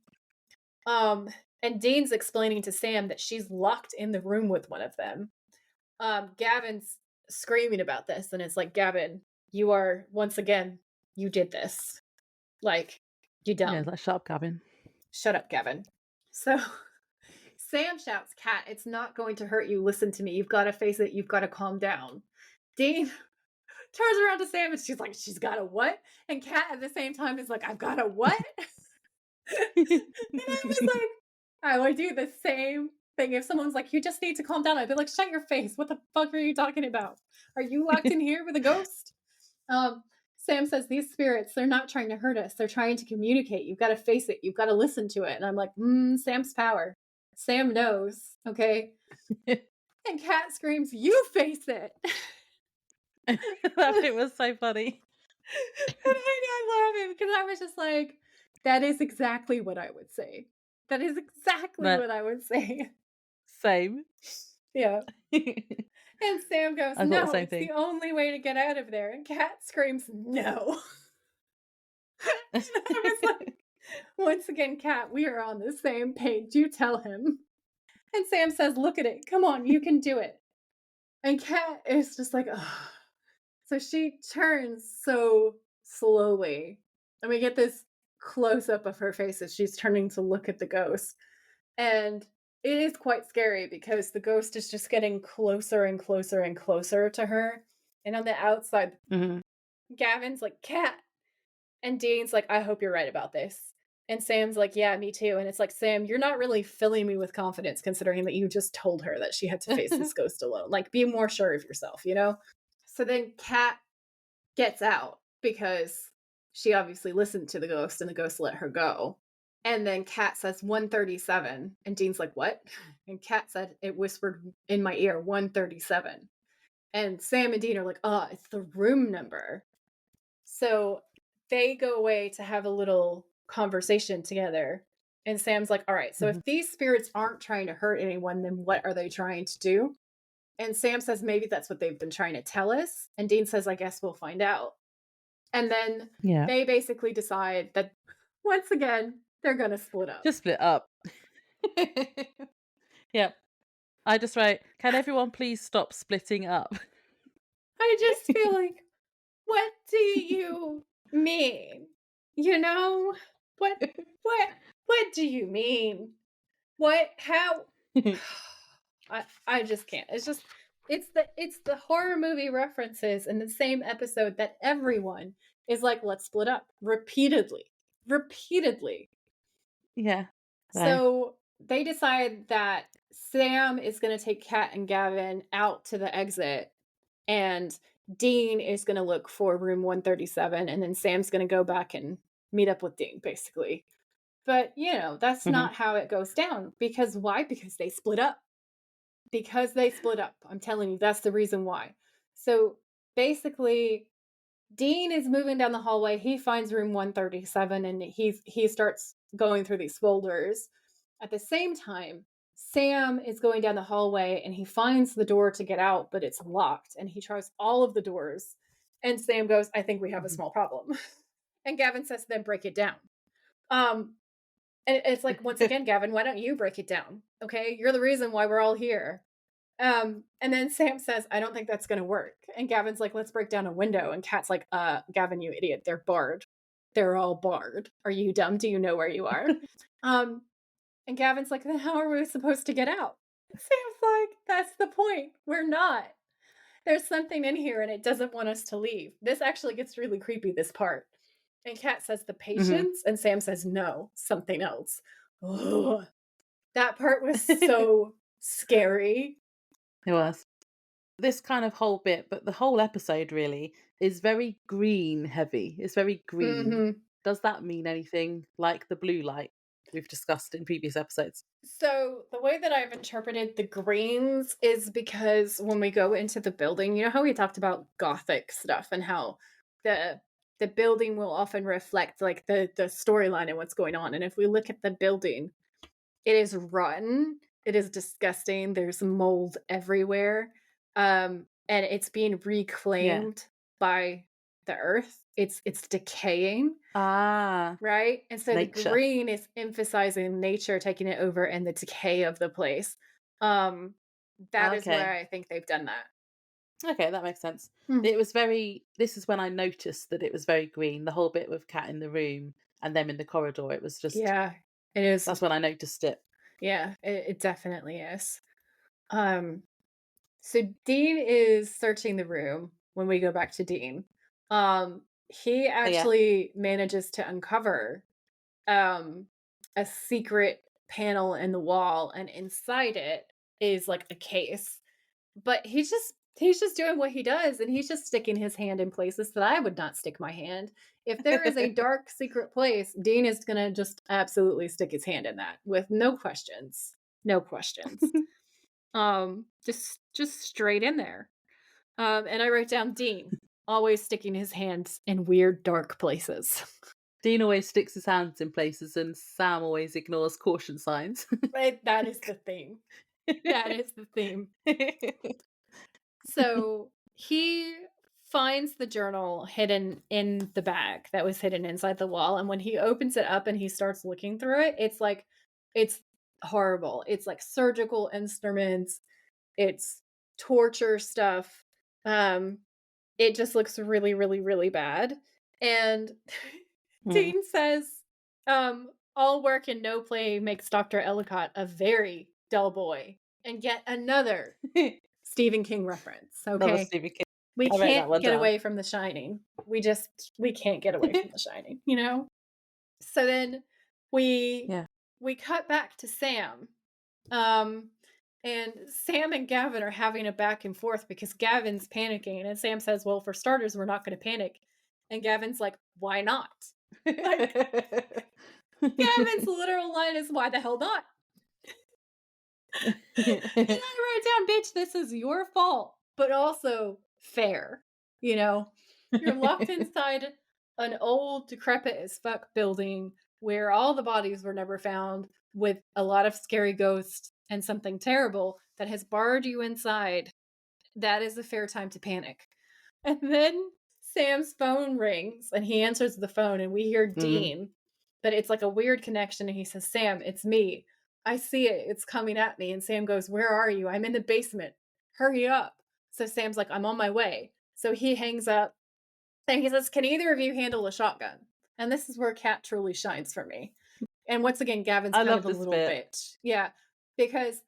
Speaker 1: And Dean's explaining to Sam that she's locked in the room with one of them. Gavin's screaming about this, and it's like, Gavin, you are once again, you did this. Like, you
Speaker 2: Yeah,
Speaker 1: dumb.
Speaker 2: like shut up, Gavin.
Speaker 1: Shut up, Gavin. So Sam shouts, Kat, it's not going to hurt you. Listen to me. You've got to face it. You've got to calm down. Dean turns around to Sam and she's like, she's got a what? And Kat at the same time is like, I've got a what? And I was like, I would do the same thing. If someone's like, you just need to calm down, I'd be like, shut your face. What the fuck are you talking about? Are you locked in here with a ghost? Sam says, these spirits, they're not trying to hurt us. They're trying to communicate. You've got to face it. You've got to listen to it. And I'm like, Sam's power. Sam knows. Okay. And Kat screams, you face it.
Speaker 2: That bit was so funny.
Speaker 1: And I love it because I was just like, that is exactly what I would say. That is exactly what I would say.
Speaker 2: Same.
Speaker 1: Yeah. And Sam goes,
Speaker 2: I thought
Speaker 1: no,
Speaker 2: the same
Speaker 1: it's
Speaker 2: thing.
Speaker 1: the only way to get out of there. And Kat screams, no. And I was like, once again, Kat, we are on the same page. You tell him. And Sam says, look at it. Come on, you can do it. And Kat is just like, ugh. So she turns so slowly. And we get this close up of her face as she's turning to look at the ghost. And it is quite scary because the ghost is just getting closer and closer and closer to her. And on the outside, Gavin's like, Kat, And Dean's like, "I hope you're right about this." And Sam's like, "Yeah, me too." And it's like, "Sam, you're not really filling me with confidence considering that you just told her that she had to face this ghost alone. Like, be more sure of yourself, you know?" So then Kat gets out because she obviously listened to the ghost and the ghost let her go. And then Kat says 137. And Dean's like, "What?" And Kat said, "It whispered in my ear, 137." And Sam and Dean are like, "Oh, it's the room number." So they go away to have a little conversation together. And Sam's like, "All right, so
Speaker 2: Mhm.
Speaker 1: if these spirits aren't trying to hurt anyone, then what are they trying to do?" And Sam says, "Maybe that's what they've been trying to tell us." And Dean says, "I guess we'll find out." And then
Speaker 2: Yeah.
Speaker 1: they basically decide that once again, they're going to split up.
Speaker 2: Just split up. Yep. I just write, "Can everyone please stop splitting up?"
Speaker 1: I just feel like, what do you mean? You know? What what what do you mean? What how I just can't. It's the horror movie references in the same episode that everyone is like, "Let's split up," repeatedly. Repeatedly.
Speaker 2: Yeah. No.
Speaker 1: So they decide that Sam is going to take Kat and Gavin out to the exit, and Dean is going to look for room 137, and then Sam's going to go back and meet up with Dean, basically. But, that's
Speaker 2: Mhm.
Speaker 1: not how it goes down. Because why? Because they split up. Because they split up. I'm telling you, that's the reason why. So basically, Dean is moving down the hallway. He finds room 137 and he starts going through these folders. At the same time, Sam is going down the hallway and he finds the door to get out, but it's locked. And he tries all of the doors. And Sam goes, "I think we have a
Speaker 2: Mhm.
Speaker 1: small problem." And Gavin says, "Then break it down." Um, and it's like, once again, Gavin, why don't you break it down? Okay. You're the reason why we're all here. And then Sam says, "I don't think that's gonna work." And Gavin's like, "Let's break down a window." And Kat's like, Gavin, you idiot, they're barred. They're all barred. Are you dumb? Do you know where you are?" Um, and Gavin's like, "Then how are we supposed to get out?" Sam's like, "That's the point. We're not. There's something in here and it doesn't want us to leave." This actually gets really creepy, this part. And Kat says, "The
Speaker 2: Mhm.
Speaker 1: patience," and Sam says, "No, something else." Ugh. That part was so scary.
Speaker 2: It was. This kind of whole bit, but the whole episode really is very green heavy. It's very green.
Speaker 1: Mhm.
Speaker 2: Does that mean anything like the blue light we've discussed in previous episodes?
Speaker 1: So the way that I've interpreted the greens is because when we go into the building, you know how we talked about gothic stuff and how the the building will often reflect like the storyline and what's going on. And if we look at the building, it is rotten. It is disgusting. There's mold everywhere. And it's being
Speaker 2: Yeah.
Speaker 1: reclaimed by the earth. It's decaying.
Speaker 2: Ah,
Speaker 1: Right? And so the
Speaker 2: nature.
Speaker 1: green is emphasizing nature taking it over and the decay of the place. Um, that is
Speaker 2: Okay.
Speaker 1: where I think they've done that.
Speaker 2: Okay, that makes sense.
Speaker 1: Hmm.
Speaker 2: It was very this is when I noticed that it was very green, the whole bit with Cat in the room and them in the corridor. It was just
Speaker 1: Yeah, it is.
Speaker 2: that's when I noticed it.
Speaker 1: Yeah, it definitely is. Um, so Dean is searching the room when we go back to Dean. He
Speaker 2: Oh yeah.
Speaker 1: actually manages to uncover um a secret panel in the wall, and inside it is like a case. But he's just doing what he does, and he's just sticking his hand in places that I would not stick my hand. If there is a dark secret place, Dean is gonna just absolutely stick his hand in that with no questions. No questions. Just straight in there. And I wrote down Dean, always sticking his hands in weird dark places.
Speaker 2: Dean always sticks his hands in places and Sam always ignores caution signs.
Speaker 1: Right? That is the theme. That is the theme. So he finds the journal hidden in the bag that was hidden inside the wall. And when he opens it up and he starts looking through it, it's horrible. It's like surgical instruments, it's torture stuff. Um, it just looks really, really, really bad. And
Speaker 2: Mm.
Speaker 1: Dean says, all work and no play makes Dr. Ellicott a very dull boy. And yet another Stephen King reference,
Speaker 2: Another
Speaker 1: okay?
Speaker 2: Stephen King.
Speaker 1: We
Speaker 2: I wrote
Speaker 1: can't
Speaker 2: that one
Speaker 1: get
Speaker 2: down.
Speaker 1: away from The Shining. We can't get away from The Shining, you know? So then we cut back to Sam. And Sam and Gavin are having a back and forth because Gavin's panicking. And Sam says, well, for starters, we're not going to panic. And Gavin's like, why not? Like, Gavin's literal line is, why the hell not? And I wrote down, bitch, this is your fault, but also fair. You know, you're locked inside an old, decrepit as fuck building where all the bodies were never found, with a lot of scary ghosts and something terrible that has barred you inside. That is a fair time to panic. And then Sam's phone rings and he answers the phone and we hear Dean, but it's like a weird connection. And he says, Sam, it's me. I see it. It's coming at me. And Sam goes, where are you? I'm in the basement. Hurry up. So Sam's like, I'm on my way. So he hangs up and he says, can either of you handle a shotgun? And this is where Kat truly shines for me. And once again, Gavin's kind of a little bitch. Yeah. Because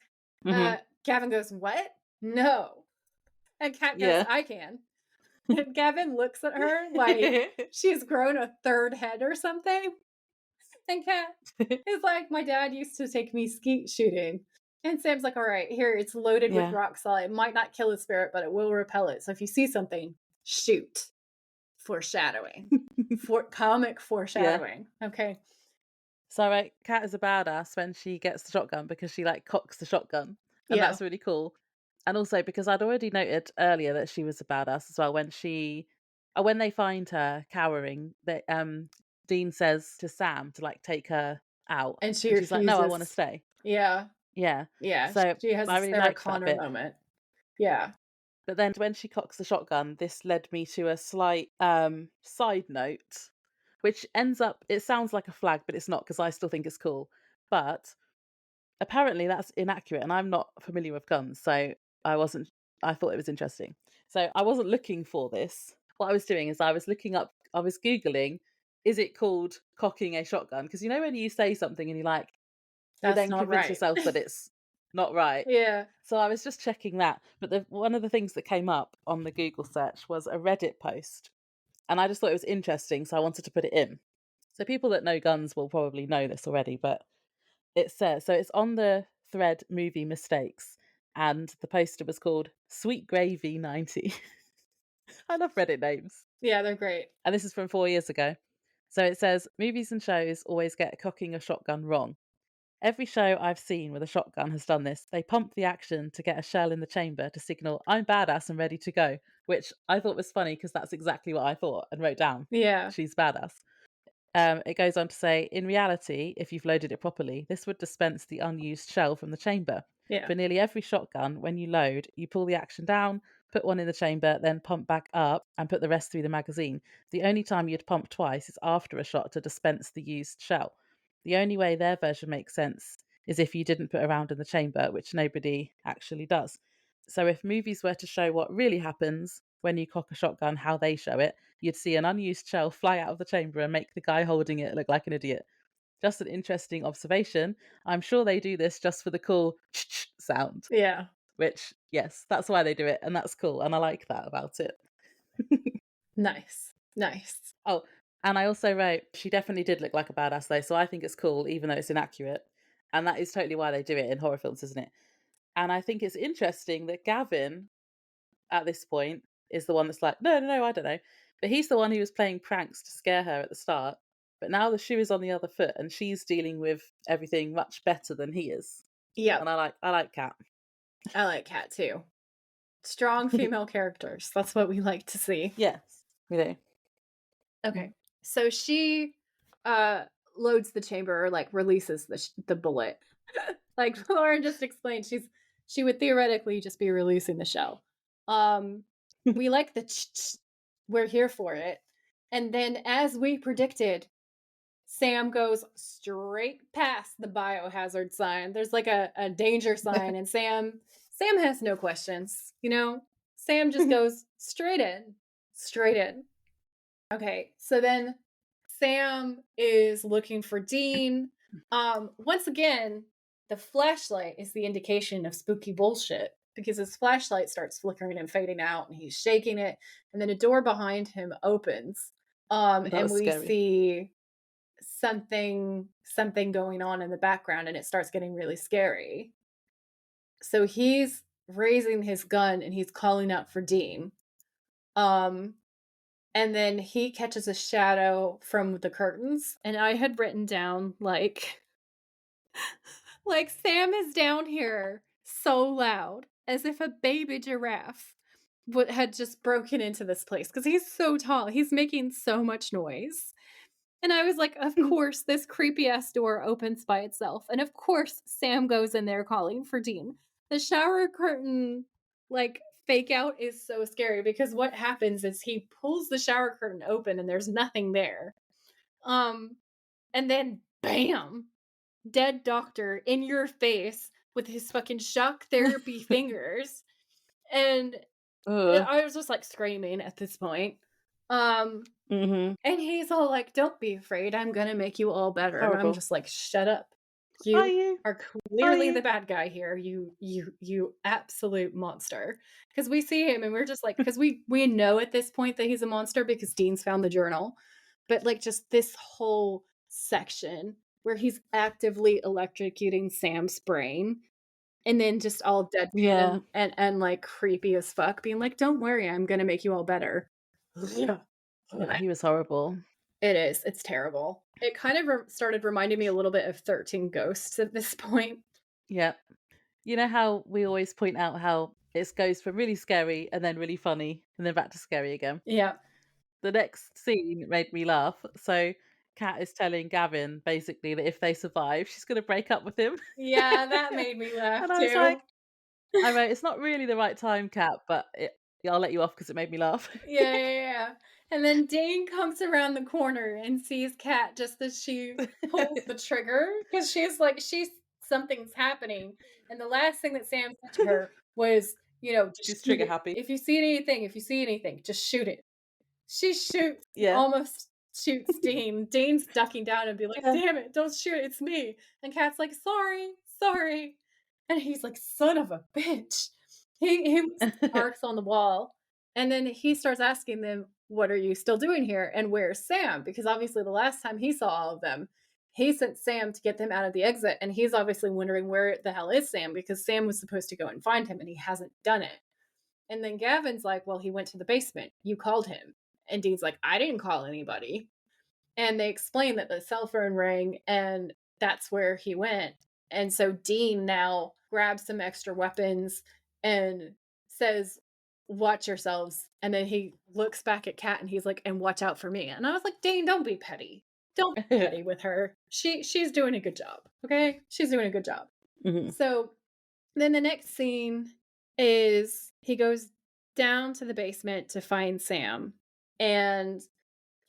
Speaker 1: Gavin goes, what? No. And Kat goes, I can. And Gavin looks at her like she's grown a third head or something. And Kat is like, my dad used to take me skeet shooting. And Sam's like, all right, here, it's loaded with rock salt. It might not kill a spirit, but it will repel it. So if you see something, shoot. Foreshadowing. Comic foreshadowing. Yeah. Okay.
Speaker 2: So right, Kat is a badass when she gets the shotgun because she like cocks the shotgun. And that's really cool. And also because I'd already noted earlier that she was a badass as well when they find her cowering, that Dean says to Sam to like take her out.
Speaker 1: And she's
Speaker 2: like, no, I want to stay.
Speaker 1: Yeah.
Speaker 2: Yeah.
Speaker 1: Yeah.
Speaker 2: So
Speaker 1: she has
Speaker 2: I
Speaker 1: a
Speaker 2: really
Speaker 1: Sarah
Speaker 2: liked
Speaker 1: Connor
Speaker 2: that bit.
Speaker 1: moment. Yeah.
Speaker 2: But then when she cocks the shotgun, this led me to a slight side note, which ends up, it sounds like a flag, but it's not because I still think it's cool. But apparently that's inaccurate and I'm not familiar with guns. So I thought it was interesting. So I wasn't looking for this. What I was doing is I was Googling, is it called cocking a shotgun? Because you know when you say something and you then convince yourself that it's not right.
Speaker 1: Yeah.
Speaker 2: So I was just checking that. But one of the things that came up on the Google search was a Reddit post. And I just thought it was interesting, so I wanted to put it in. So people that know guns will probably know this already, but it says, so it's on the thread movie mistakes, and the poster was called Sweet Gravy 90. I love Reddit names.
Speaker 1: Yeah, they're great.
Speaker 2: And this is from 4 years ago. So it says, movies and shows always get cocking a shotgun wrong. Every show I've seen with a shotgun has done this. They pump the action to get a shell in the chamber to signal, I'm badass and ready to go, which I thought was funny because that's exactly what I thought and wrote down.
Speaker 1: Yeah.
Speaker 2: She's badass. It goes on to say, in reality, if you've loaded it properly, this would dispense the unused shell from the chamber.
Speaker 1: Yeah.
Speaker 2: For nearly every shotgun, when you load, you pull the action down, put one in the chamber, then pump back up and put the rest through the magazine. The only time you'd pump twice is after a shot to dispense the used shell. The only way their version makes sense is if you didn't put a round in the chamber, which nobody actually does. So if movies were to show what really happens when you cock a shotgun, how they show it, you'd see an unused shell fly out of the chamber and make the guy holding it look like an idiot. Just an interesting observation. I'm sure they do this just for the cool sound.
Speaker 1: Yeah.
Speaker 2: Which, yes, that's why they do it, and that's cool, and I like that about it.
Speaker 1: Nice.
Speaker 2: Oh, and I also wrote, she definitely did look like a badass though, so I think it's cool, even though it's inaccurate. And that is totally why they do it in horror films, isn't it? And I think it's interesting that Gavin, at this point, is the one that's like, no, I don't know. But he's the one who was playing pranks to scare her at the start. But now the shoe is on the other foot and she's dealing with everything much better than he is.
Speaker 1: Yeah.
Speaker 2: And I like Kat.
Speaker 1: I like Kat too. Strong female characters. That's what we like to see.
Speaker 2: Yes, we do.
Speaker 1: Okay. So she loads the chamber, or like releases the bullet. Like Lauren just explained, she would theoretically just be releasing the shell. We like the we're here for it. And then as we predicted, Sam goes straight past the biohazard sign. There's like a danger sign, and Sam has no questions, you know? Sam just goes straight in. Okay, so then Sam is looking for Dean. Once again, the flashlight is the indication of spooky bullshit. because his flashlight starts flickering and fading out, and he's shaking it, and then a door behind him opens,
Speaker 2: That
Speaker 1: and
Speaker 2: was
Speaker 1: we
Speaker 2: scary.
Speaker 1: see something going on in the background, and it starts getting really scary. So he's raising his gun and he's calling out for Dean. Um, and then he catches a shadow from the curtains, and I had written down like Sam is down here so loud as if a baby giraffe had just broken into this place because he's so tall. He's making so much noise. And I was like, of course, this creepy ass door opens by itself. And of course, Sam goes in there calling for Dean. The shower curtain, like, fake out is so scary because what happens is he pulls the shower curtain open and there's nothing there. Um, and then bam, dead doctor in your face with his fucking shock therapy fingers. And
Speaker 2: Ugh.
Speaker 1: I was just like screaming at this point. Um,
Speaker 2: Mhm.
Speaker 1: and he's all like, "Don't be afraid. I'm gonna make you all better." And I'm
Speaker 2: Horrible.
Speaker 1: just like, "Shut up.
Speaker 2: Are
Speaker 1: You
Speaker 2: you?
Speaker 1: are
Speaker 2: Are
Speaker 1: clearly the
Speaker 2: you?
Speaker 1: bad guy here. You absolute monster." Because we see him and we're just like, because we know at this point that he's a monster because Dean's found the journal. But like just this whole section where he's actively electrocuting Sam's brain and then just all deadpan
Speaker 2: Yeah.
Speaker 1: and like creepy as fuck, being like, "Don't worry, I'm gonna make you all better." Yeah.
Speaker 2: Yeah, he was horrible.
Speaker 1: It is, it's terrible. It kind of started reminding me a little bit of 13 Ghosts at this point.
Speaker 2: Yeah. You know how we always point out how it goes from really scary and then really funny and then back to scary again?
Speaker 1: Yeah.
Speaker 2: The next scene made me laugh. So Kat is telling Gavin basically that if they survive, she's going to break up with him.
Speaker 1: Yeah, that made me laugh
Speaker 2: And I was
Speaker 1: too.
Speaker 2: like, I wrote, it's not really the right time, Kat, but I'll let you off because it made me laugh.
Speaker 1: Yeah. And then Dane comes around the corner and sees Kat just as she pulls the trigger because she's something's happening. And the last thing that Sam said to her was,
Speaker 2: She's
Speaker 1: just shoot
Speaker 2: trigger
Speaker 1: it.
Speaker 2: happy.
Speaker 1: If you see anything, just shoot it. She shoots,
Speaker 2: Yeah.
Speaker 1: almost shoots Dean. Dean's ducking down and be like,
Speaker 2: Yeah.
Speaker 1: "Damn it, don't shoot, it's me." And Kat's like, "Sorry, sorry." And he's like, "Son of a bitch." He marks on the wall, and then he starts asking them, "What are you still doing here? And where's Sam?" Because obviously the last time he saw all of them, he sent Sam to get them out of the exit, and he's obviously wondering where the hell is Sam because Sam was supposed to go and find him and he hasn't done it. And then Gavin's like, "Well, he went to the basement. You called him." And Dean's like, "I didn't call anybody." And they explain that the cell phone rang and that's where he went. And so Dean now grabs some extra weapons and says, "Watch yourselves." And then he looks back at Kat and he's like, "And watch out for me." And I was like, "Dean, don't be petty. Don't be petty with her. She's doing a good job. Okay? She's doing a good job."
Speaker 2: Mhm.
Speaker 1: So then the next scene is he goes down to the basement to find Sam, and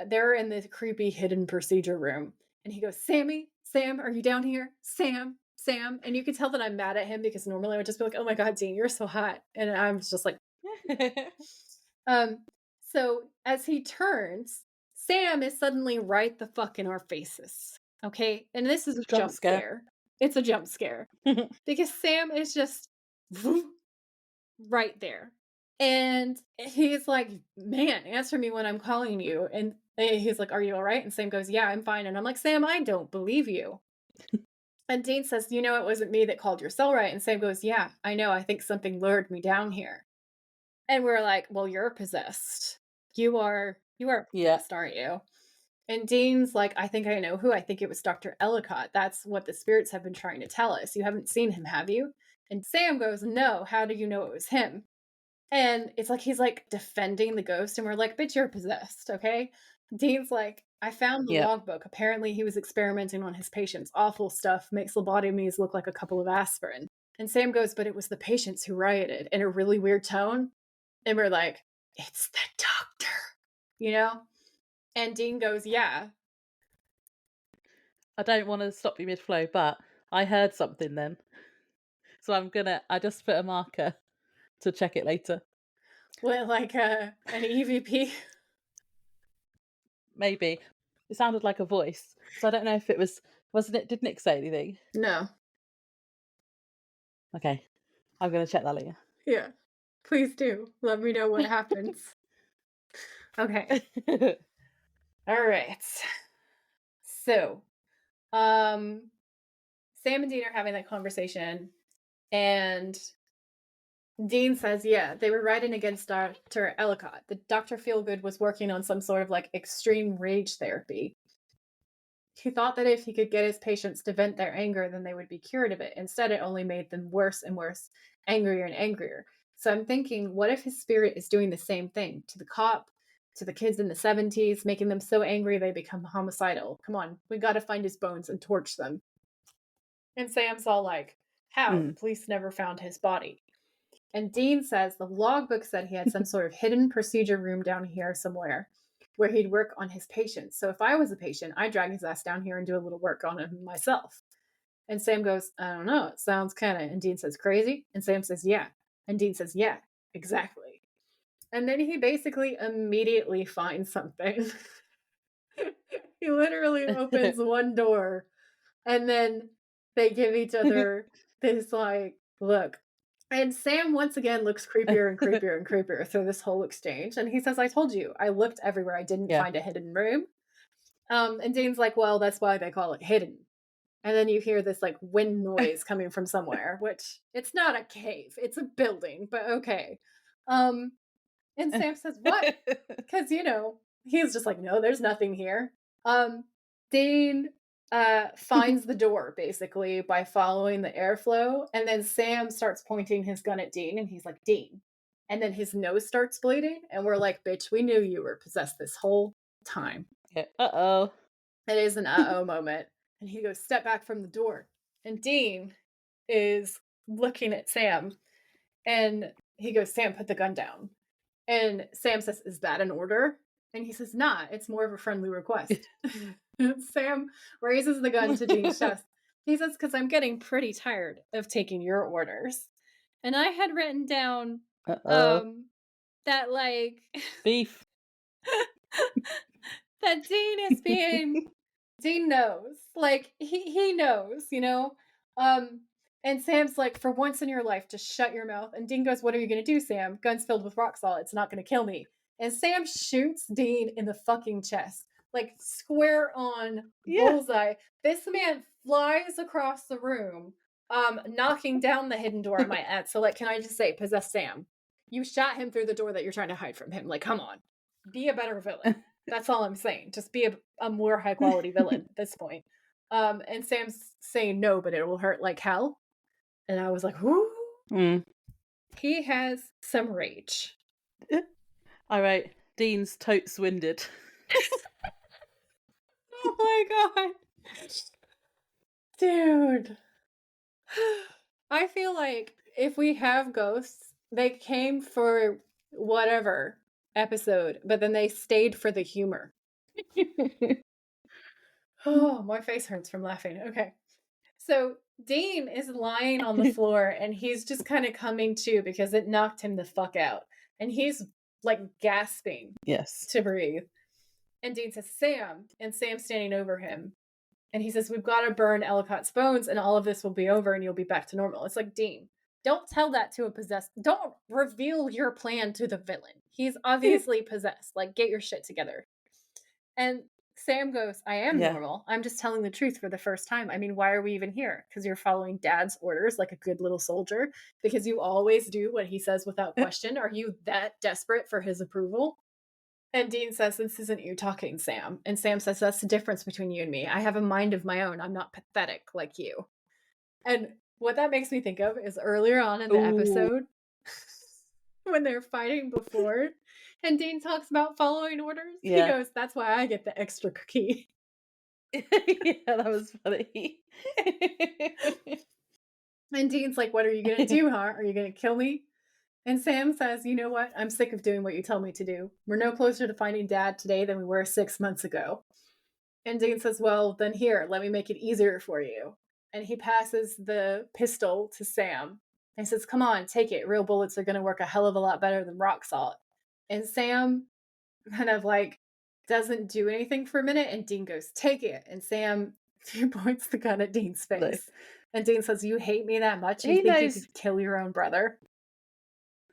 Speaker 1: they're in this creepy hidden procedure room. And he goes, "Sammy, Sam, are you down here? Sam, Sam." And you can tell that I'm mad at him because normally I would just be like, "Oh my God, Dean, you're so hot." And I'm just like, um, so as he turns, Sam is suddenly right the fuck in our faces. Okay. And this is a
Speaker 2: Jump
Speaker 1: jump
Speaker 2: scare.
Speaker 1: scare. It's a jump scare because Sam is just right there. And he's like, "Man, answer me when I'm calling you." And he's like, "Are you all right?" And Sam goes, "Yeah, I'm fine." And I'm like, "Sam, I don't believe you." And Dean says, "It wasn't me that called your cell right." And Sam goes, "Yeah, I know. I think something lured me down here." And we're like, "Well, you're possessed. You are
Speaker 2: Yeah.
Speaker 1: possessed, aren't you?" And Dean's like, "I think I know who. I think it was Dr. Ellicott. That's what the spirits have been trying to tell us. You haven't seen him, have you?" And Sam goes, "No. How do you know it was him?" And it's like he's like defending the ghost, and we're like, "Bitch, you're possessed, okay?" Dean's like, "I found the
Speaker 2: Yeah.
Speaker 1: logbook. Apparently, he was experimenting on his patients. Awful stuff. Makes lobotomies look like a couple of aspirin." And Sam goes, "But it was the patients who rioted," in a really weird tone. And we're like, "It's the doctor, you know? And Dean goes, "Yeah."
Speaker 2: I don't want to stop you mid-flow, but I heard something then. So I just put a marker to check it later.
Speaker 1: What, like an EVP?
Speaker 2: Maybe. It sounded like a voice. So I don't know if wasn't it, did Nick say anything?
Speaker 1: No.
Speaker 2: Okay. I'm going to check that later.
Speaker 1: Yeah. Please do. Let me know what happens. Okay. All right. So, um, Sam and Dean are having that conversation, and Dean says, yeah, they were riding against Dr. Ellicott. The Dr. Feelgood was working on some sort of like extreme rage therapy. He thought that if he could get his patients to vent their anger, then they would be cured of it. Instead, it only made them worse and worse, angrier and angrier. So I'm thinking, what if his spirit is doing the same thing to the cop, to the kids in the 70s, making them so angry they become homicidal? Come on, we got to find his bones and torch them. And Sam's all like, how? The police never found his body. And Dean says the logbook said he had some sort of hidden procedure room down here somewhere where he'd work on his patients. So if I was a patient, I'd drag his ass down here and do a little work on him myself. And Sam goes, I don't know. It sounds kind of, and Dean says, crazy. And Sam says, yeah. And Dean says, yeah, exactly. And then he basically immediately finds something. He literally opens one door and then they give each other this like look. And Sam once again looks creepier and creepier and creepier through this whole exchange. And he says, I told you, I looked everywhere. I didn't find a hidden room. And Dean's like, well, that's why they call it hidden. And then you hear this like wind noise coming from somewhere, which it's not a cave, it's a building, but okay. And Sam says, what? Because, he's just like, no, there's nothing here. Dean finds the door basically by following the airflow, and then Sam starts pointing his gun at Dean, and he's like, Dean. And then his nose starts bleeding, and we're like, bitch, we knew you were possessed this whole time.
Speaker 2: Yeah. Uh-oh.
Speaker 1: It is an uh-oh moment. And he goes, step back from the door. And Dean is looking at Sam, and he goes, Sam, put the gun down. And Sam says, is that an order? And he says, nah, it's more of a friendly request. Sam raises the gun to Dean's chest. He says, because I'm getting pretty tired of taking your orders. And I had written down that like
Speaker 2: beef.
Speaker 1: that Dean is being Dean knows. Like he knows, and Sam's like, for once in your life, just shut your mouth. And Dean goes, what are you gonna do, Sam? Gun's filled with rock salt, it's not gonna kill me. And Sam shoots Dean in the fucking chest. Like square on bullseye. This man flies across the room, knocking down the hidden door, I might add. So like, can I just say, possess Sam? You shot him through the door that you're trying to hide from him. Like, come on. Be a better villain. That's all I'm saying. Just be a more high quality villain at this point. And Sam's saying no, but it will hurt like hell. And I was like, whoo. He has some rage.
Speaker 2: All right. Dean's totes winded.
Speaker 1: Oh my god. Dude. I feel like if we have ghosts, they came for whatever episode, but then they stayed for the humor. Oh, my face hurts from laughing. Okay. So Dean is lying on the floor and he's just kind of coming to because it knocked him the fuck out. And he's like gasping to breathe. And Dean says, Sam. And Sam's standing over him. And he says, we've got to burn Ellicott's bones and all of this will be over and you'll be back to normal. It's like, Dean, don't tell that to a possessed. Don't reveal your plan to the villain. He's obviously possessed. Like, get your shit together. And Sam goes, I am normal. I'm just telling the truth for the first time. I mean, why are we even here? Because you're following Dad's orders like a good little soldier. Because you always do what he says without question. Are you that desperate for his approval? And Dean says, this isn't you talking, Sam. And Sam says, that's the difference between you and me. I have a mind of my own. I'm not pathetic like you. And what that makes me think of is earlier on in the episode when they're fighting before and Dean talks about following orders. He goes, that's why I get the extra cookie.
Speaker 2: Yeah, that was funny.
Speaker 1: And Dean's like, what are you going to do, huh? Are you going to kill me? And Sam says, you know what? I'm sick of doing what you tell me to do. We're no closer to finding Dad today than we were 6 months ago. And Dean says, well, then here, let me make it easier for you. And he passes the pistol to Sam. And he says, come on, take it. Real bullets are going to work a hell of a lot better than rock salt. And Sam kind of like doesn't do anything for a minute. And Dean goes, take it. And Sam points the gun at Dean's face. And Dean says, you hate me that much? You think you could kill your own brother?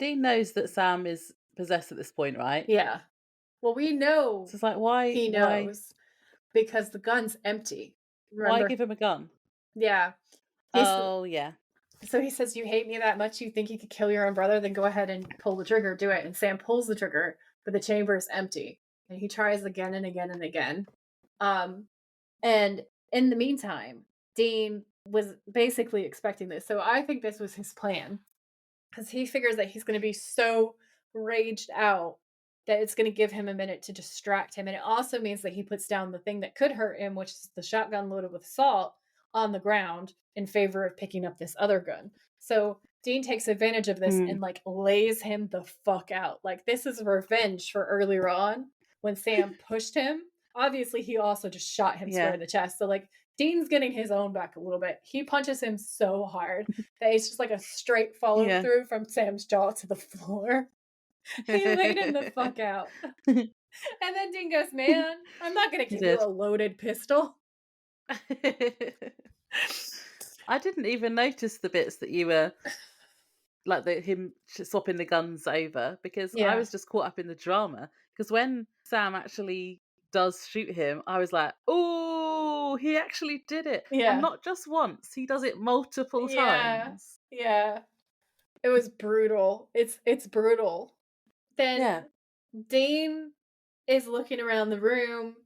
Speaker 2: Dean knows that Sam is possessed at this point, right?
Speaker 1: Yeah. Well, we know
Speaker 2: So it's like, why,
Speaker 1: he
Speaker 2: why,
Speaker 1: knows because the gun's empty.
Speaker 2: why
Speaker 1: Remember?
Speaker 2: give him a gun?
Speaker 1: Yeah. He's
Speaker 2: Oh, yeah.
Speaker 1: So he says, "You hate me that much? You think you could kill your own brother? Then go ahead and pull the trigger. Do it." And Sam pulls the trigger, but the chamber is empty. And he tries again and again and again. Um, and in the meantime, Dean was basically expecting this. So I think this was his plan because he figures that he's going to be so raged out that it's going to give him a minute to distract him. And it also means that he puts down the thing that could hurt him, which is the shotgun loaded with salt on the ground in favor of picking up this other gun. So Dean takes advantage of this and like lays him the fuck out. Like this is revenge for earlier on when Sam pushed him. Obviously, he also just shot him square in the chest. So like Dean's getting his own back a little bit. He punches him so hard that it's just like a straight follow through from Sam's jaw to the floor. He laid him the fuck out. And then Dean goes, "Man, I'm not going to give you a loaded pistol."
Speaker 2: I didn't even notice the bits that you were like him swapping the guns over because I was just caught up in the drama. Because when Sam actually does shoot him, I was like, "Oh, he actually did it!" And not just once; he does it multiple times.
Speaker 1: Yeah, it was brutal. It's brutal. Then Dean is looking around the room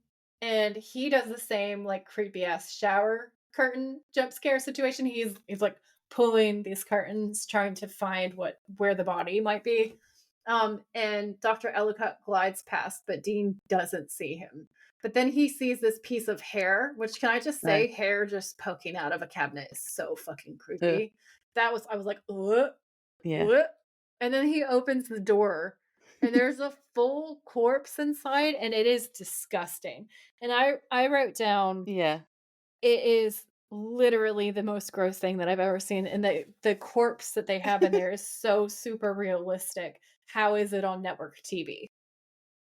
Speaker 1: and he does the same like creepy ass shower curtain jump scare situation. He's like pulling these curtains trying to find where the body might be. And Dr. Ellicott glides past, but Dean doesn't see him. But then he sees this piece of hair, which can I just say, hair just poking out of a cabinet is so fucking creepy. I was like, ugh. And then he opens the door and there's a full corpse inside and it is disgusting. And I wrote down, it is literally the most gross thing that I've ever seen. And the corpse that they have in there is so super realistic. How is it on network TV?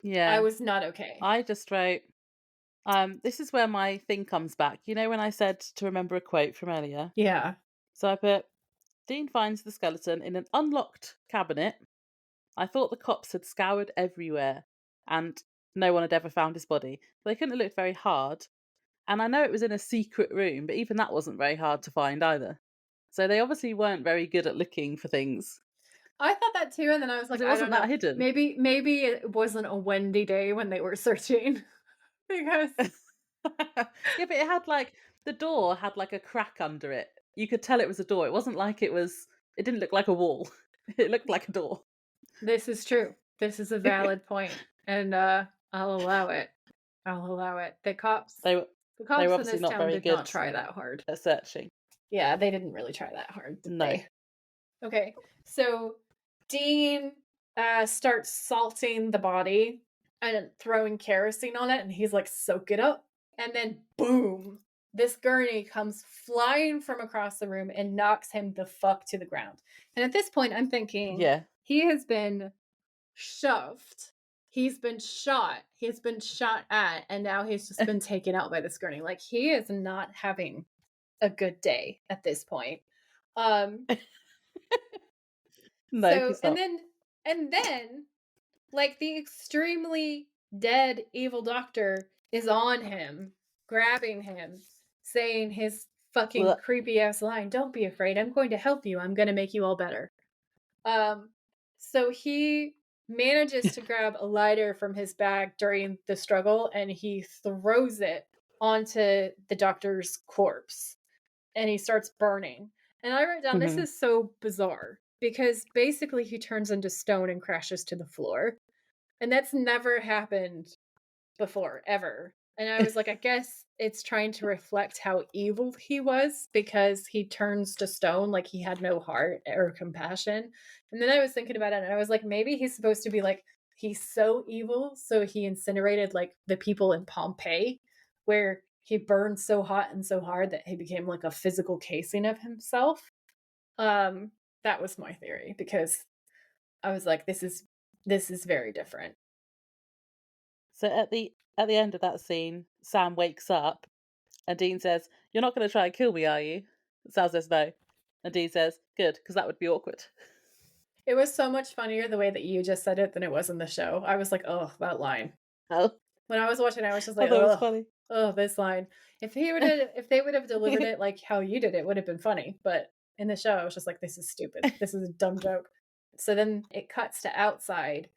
Speaker 1: I was not okay.
Speaker 2: I just wrote, this is where my thing comes back. You know when I said to remember a quote from earlier?
Speaker 1: Yeah.
Speaker 2: So I put, Dean finds the skeleton in an unlocked cabinet. I thought the cops had scoured everywhere and no one had ever found his body. They couldn't have looked very hard. And I know it was in a secret room, but even that wasn't very hard to find either. So they obviously weren't very good at looking for things.
Speaker 1: I thought that too, and then I was like,
Speaker 2: it wasn't that hidden.
Speaker 1: Maybe it wasn't a windy day when they were searching. Because
Speaker 2: but it had like the door had like a crack under it. You could tell it was a door. It wasn't like it didn't look like a wall. It looked like a door.
Speaker 1: This is true. This is a valid point. And I'll allow it. The cops in this town did not try that hard
Speaker 2: at searching.
Speaker 1: Yeah, they didn't really try that hard, did
Speaker 2: no.
Speaker 1: they? Okay, so Dean starts salting the body and throwing kerosene on it, and he's like, "Soak it up." And then, boom, this gurney comes flying from across the room and knocks him the fuck to the ground. And at this point, I'm thinking, he has been shoved. He's been shot. He's been shot at, and now he's just been taken out by this gurney. Like, he is not having a good day at this point.
Speaker 2: No,
Speaker 1: so and then like the extremely dead evil doctor is on him, grabbing him, saying his fucking creepy ass line, "Don't be afraid, I'm going to help you, I'm going to make you all better." So he manages to grab a lighter from his bag during the struggle and he throws it onto the doctor's corpse and he starts burning. And I wrote down, this is so bizarre because basically he turns into stone and crashes to the floor. And that's never happened before, ever. And I was like, I guess it's trying to reflect how evil he was because he turns to stone like he had no heart or compassion. And then I was thinking about it and I was like, maybe he's supposed to be like, he's so evil. So he incinerated like the people in Pompeii where he burned so hot and so hard that he became like a physical casing of himself. That was my theory because I was like, this is very different.
Speaker 2: So at the end of that scene, Sam wakes up and Dean says, "You're not going to try and kill me, are you?" Sam says no. And Dean says, "Good, because that would be awkward."
Speaker 1: It was so much funnier the way that you just said it than it was in the show. I was like, "Oh, that line."
Speaker 2: Oh,
Speaker 1: When I was watching, I was just
Speaker 2: I
Speaker 1: like,
Speaker 2: thought it was
Speaker 1: "Ugh,
Speaker 2: funny.
Speaker 1: oh, this line." If they would have delivered it like how you did, it would have been funny. But in the show, I was just like, "This is stupid. This is a dumb joke." So then it cuts to outside,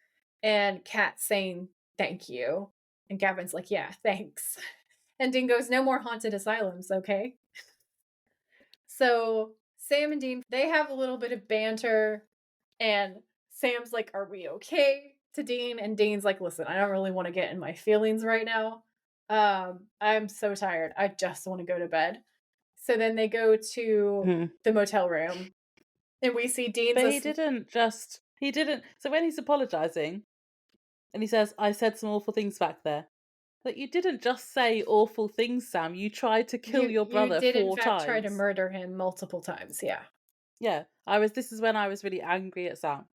Speaker 1: and Kat's saying thank you, and Gavin's like, "Yeah, thanks." And Dean goes, "No more haunted asylums, okay?" So Sam and Dean, they have a little bit of banter, and Sam's like, "Are we okay?" to Dean, and Dean's like, "Listen, I don't really want to get in my feelings right now. I'm so tired. I just want to go to bed." So then they go to
Speaker 2: Hmm.
Speaker 1: the motel room, and we see Dean's
Speaker 2: But he didn't. So when he's apologizing and he says, "I said some awful things back there," but you didn't just say awful things, Sam. You tried to kill your
Speaker 1: you
Speaker 2: brother
Speaker 1: did in
Speaker 2: 4
Speaker 1: fact try to
Speaker 2: times.
Speaker 1: murder him multiple times, yeah.
Speaker 2: Yeah, this is when I was really angry at Sam.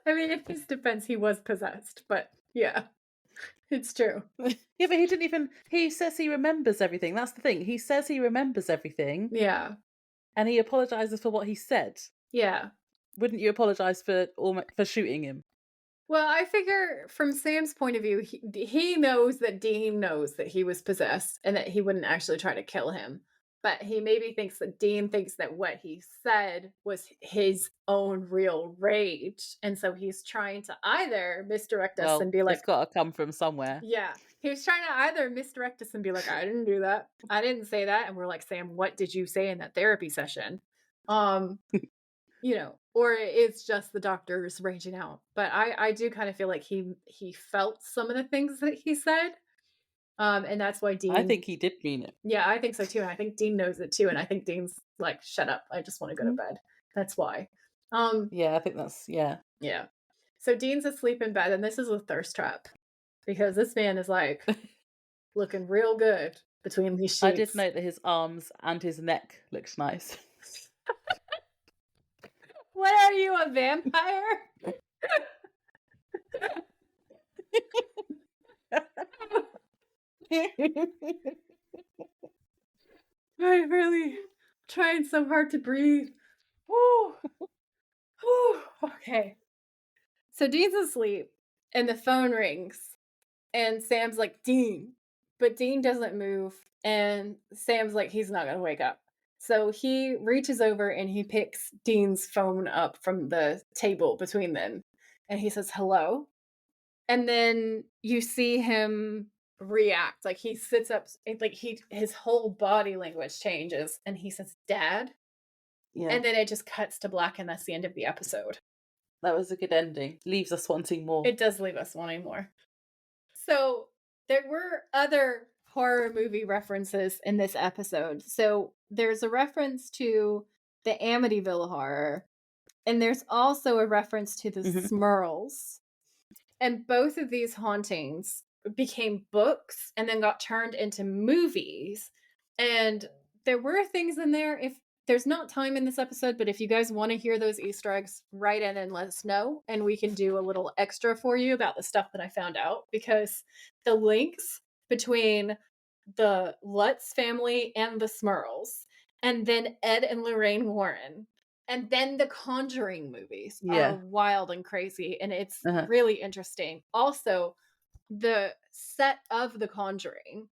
Speaker 1: I mean, in his defense, he was possessed, but yeah, it's true.
Speaker 2: Yeah, but he says he remembers everything. That's the thing. He says he remembers everything
Speaker 1: Yeah.
Speaker 2: and he apologizes for what he said.
Speaker 1: Yeah.
Speaker 2: Wouldn't you apologize for shooting him?
Speaker 1: Well, I figure from Sam's point of view, he knows that Dean knows that he was possessed and that he wouldn't actually try to kill him. But he maybe thinks that Dean thinks that what he said was his own real rage. And so he's trying to either misdirect us and
Speaker 2: Well,
Speaker 1: be
Speaker 2: it's
Speaker 1: like,
Speaker 2: got to come from somewhere.
Speaker 1: yeah, he was trying to either misdirect us and be like, I didn't do that. I didn't say that. And we're like, Sam, what did you say in that therapy session? Um, or it's just the doctors raging out. But I do kind of feel like he felt some of the things that he said. And that's why
Speaker 2: I
Speaker 1: Dean,
Speaker 2: think he did mean it.
Speaker 1: yeah, I think so too. And I think Dean knows it too. And I think Dean's like, shut up. I just want to go to
Speaker 2: Mhm.
Speaker 1: bed. That's why.
Speaker 2: Yeah, I think that's
Speaker 1: Yeah. So Dean's asleep in bed, and this is a thirst trap because this man is like looking real good between these
Speaker 2: I did
Speaker 1: sheets.
Speaker 2: note that his arms and his neck looked nice.
Speaker 1: What are you, a vampire? I'm really trying so hard to breathe. Woo. Whew. Okay. So Dean's asleep and the phone rings and Sam's like, Dean. But Dean doesn't move and Sam's like, he's not going to wake up. So he reaches over and he picks Dean's phone up from the table between them and he says, hello. And then you see him react. Like he sits up, like his whole body language changes and he says, Dad.
Speaker 2: Yeah,
Speaker 1: And then it just cuts to black and that's the end of the episode.
Speaker 2: that was a good ending. Leaves us wanting more.
Speaker 1: It does leave us wanting more. So there were other horror movie references in this episode. So there's a reference to the Amityville horror, and there's also a reference to the Smurls. And both of these hauntings became books and then got turned into movies. And there were things in there. If there's not time in this episode, but if you guys want to hear those Easter eggs, write in and let us know. And we can do a little extra for you about the stuff that I found out because the links between the Lutz family and the Smurls, and then Ed and Lorraine Warren, and then the Conjuring movies are wild and crazy. And it's really interesting. Also, the set of The Conjuring.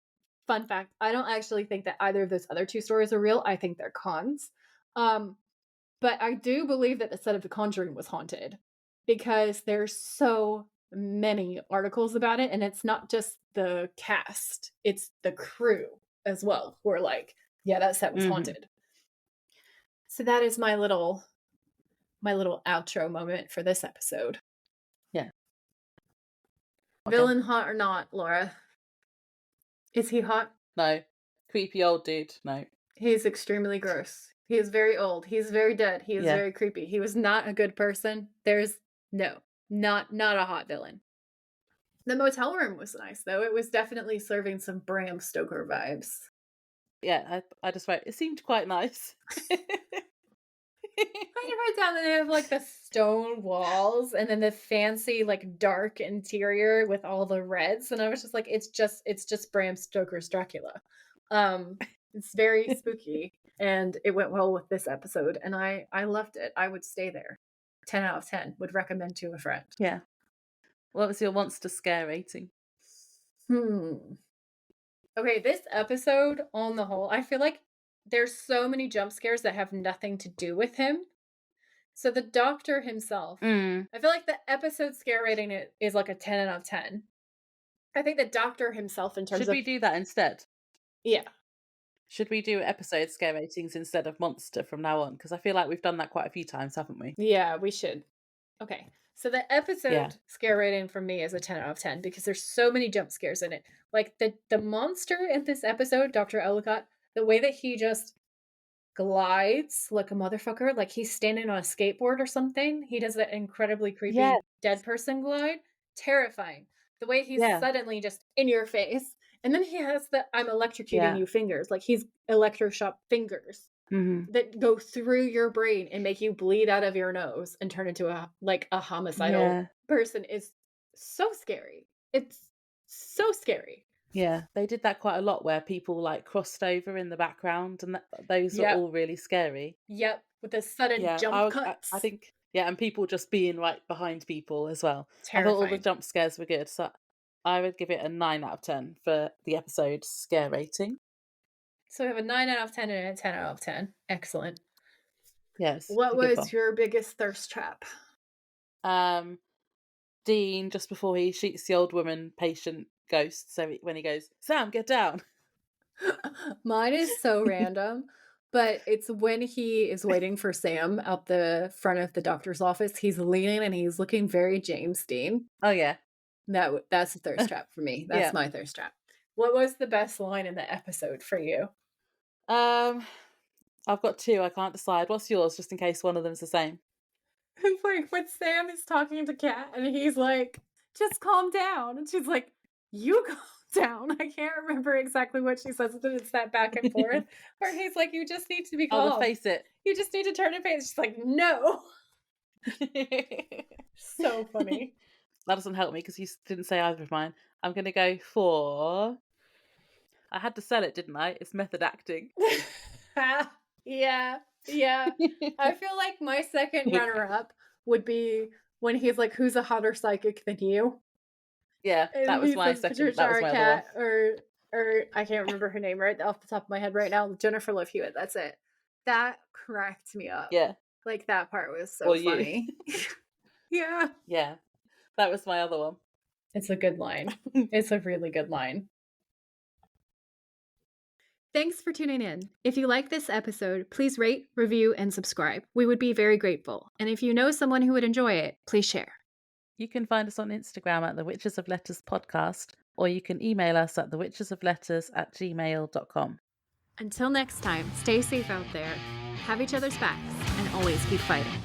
Speaker 1: Fun fact, I don't actually think that either of those other two stories are real. I think they're cons. But I do believe that the set of The Conjuring was haunted because there's so many articles about it. And it's not just the cast, it's the crew as well who are like, yeah, that set was haunted. So that is my little outro moment for this episode.
Speaker 2: Yeah.
Speaker 1: Okay. Villain hot or not, Laura? Is he hot?
Speaker 2: No. Creepy old dude. No.
Speaker 1: He's extremely gross. He is very old. He's very dead. He is very creepy. He was not a good person. There's not a hot villain. The motel room was nice, though. It was definitely serving some Bram Stoker vibes.
Speaker 2: Yeah, I just wrote, it seemed quite nice.
Speaker 1: I wrote down that they have like the stone walls and then the fancy like dark interior with all the reds, and I was just like, it's just Bram Stoker's Dracula. It's very spooky, and it went well with this episode, and I loved it. I would stay there. 10 out of 10. Would recommend to a friend.
Speaker 2: Yeah. What was your monster scare rating?
Speaker 1: Okay, this episode on the whole, I feel like there's so many jump scares that have nothing to do with him. So the doctor himself, I feel like the episode scare rating is like a 10 out of 10. I think the doctor himself in terms
Speaker 2: Should
Speaker 1: of...
Speaker 2: we do that instead?
Speaker 1: Yeah.
Speaker 2: Should we do episode scare ratings instead of monster from now on? Because I feel like we've done that quite a few times, haven't we?
Speaker 1: Yeah, we should. Okay. So the episode scare rating for me is a 10 out of 10 because there's so many jump scares in it. Like the monster in this episode, Dr. Ellicott, the way that he just glides like a motherfucker, like he's standing on a skateboard or something. He does that incredibly creepy dead person glide. Terrifying. The way he's suddenly just in your face. And then he has the I'm electrocuting you fingers. Like he's electroshock fingers that go through your brain and make you bleed out of your nose and turn into a homicidal person. Is so scary. It's so scary.
Speaker 2: Yeah, they did that quite a lot where people like crossed over in the background and those were all really scary.
Speaker 1: Yep, with the sudden jump cuts.
Speaker 2: I think, and people just being right behind people as well.
Speaker 1: Terrifying.
Speaker 2: I thought all the jump scares were good, so I would give it a 9 out of 10 for the episode scare rating.
Speaker 1: So we have a 9 out of 10 and a 10 out of 10. Excellent.
Speaker 2: Yes.
Speaker 1: What was your biggest thirst trap?
Speaker 2: Dean, just before he shoots the old woman patient ghost, so when he goes, Sam, get down.
Speaker 1: Mine is so random, but it's when he is waiting for Sam out the front of the doctor's office. He's leaning and he's looking very James Dean.
Speaker 2: Oh, yeah.
Speaker 1: That's a thirst trap for me. That's my thirst trap. What was the best line in the episode for you?
Speaker 2: I've got 2. I can't decide. What's yours, just in case one of them's the same?
Speaker 1: It's like when Sam is talking to Kat and he's like, just calm down. And she's like, you calm down. I can't remember exactly what she says, but it's that back and forth. Or he's like, you just need to be calm.
Speaker 2: Oh, face it.
Speaker 1: You just need to turn and face. She's like, no. So funny.
Speaker 2: That doesn't help me because you didn't say either of mine. I'm going to go for... I had to sell it, didn't I? It's method acting.
Speaker 1: Yeah. I feel like my second runner-up would be when he's like, who's a hotter psychic than you?
Speaker 2: Yeah,
Speaker 1: and
Speaker 2: that was my second. That was my
Speaker 1: Cat, or I can't remember her name right off the top of my head right now. Jennifer Love Hewitt. That's it. That cracked me up.
Speaker 2: Yeah.
Speaker 1: Like that part was so funny. Yeah.
Speaker 2: Yeah. That was my other one.
Speaker 1: It's a good line. It's a really good line. Thanks for tuning in. If you like this episode, please rate, review, and subscribe. We would be very grateful. And if you know someone who would enjoy it, please share.
Speaker 2: You can find us on Instagram at the Witches of Letters podcast, or you can email us at thewitchesofletters@gmail.com.
Speaker 1: Until next time, stay safe out there, have each other's backs, and always keep fighting.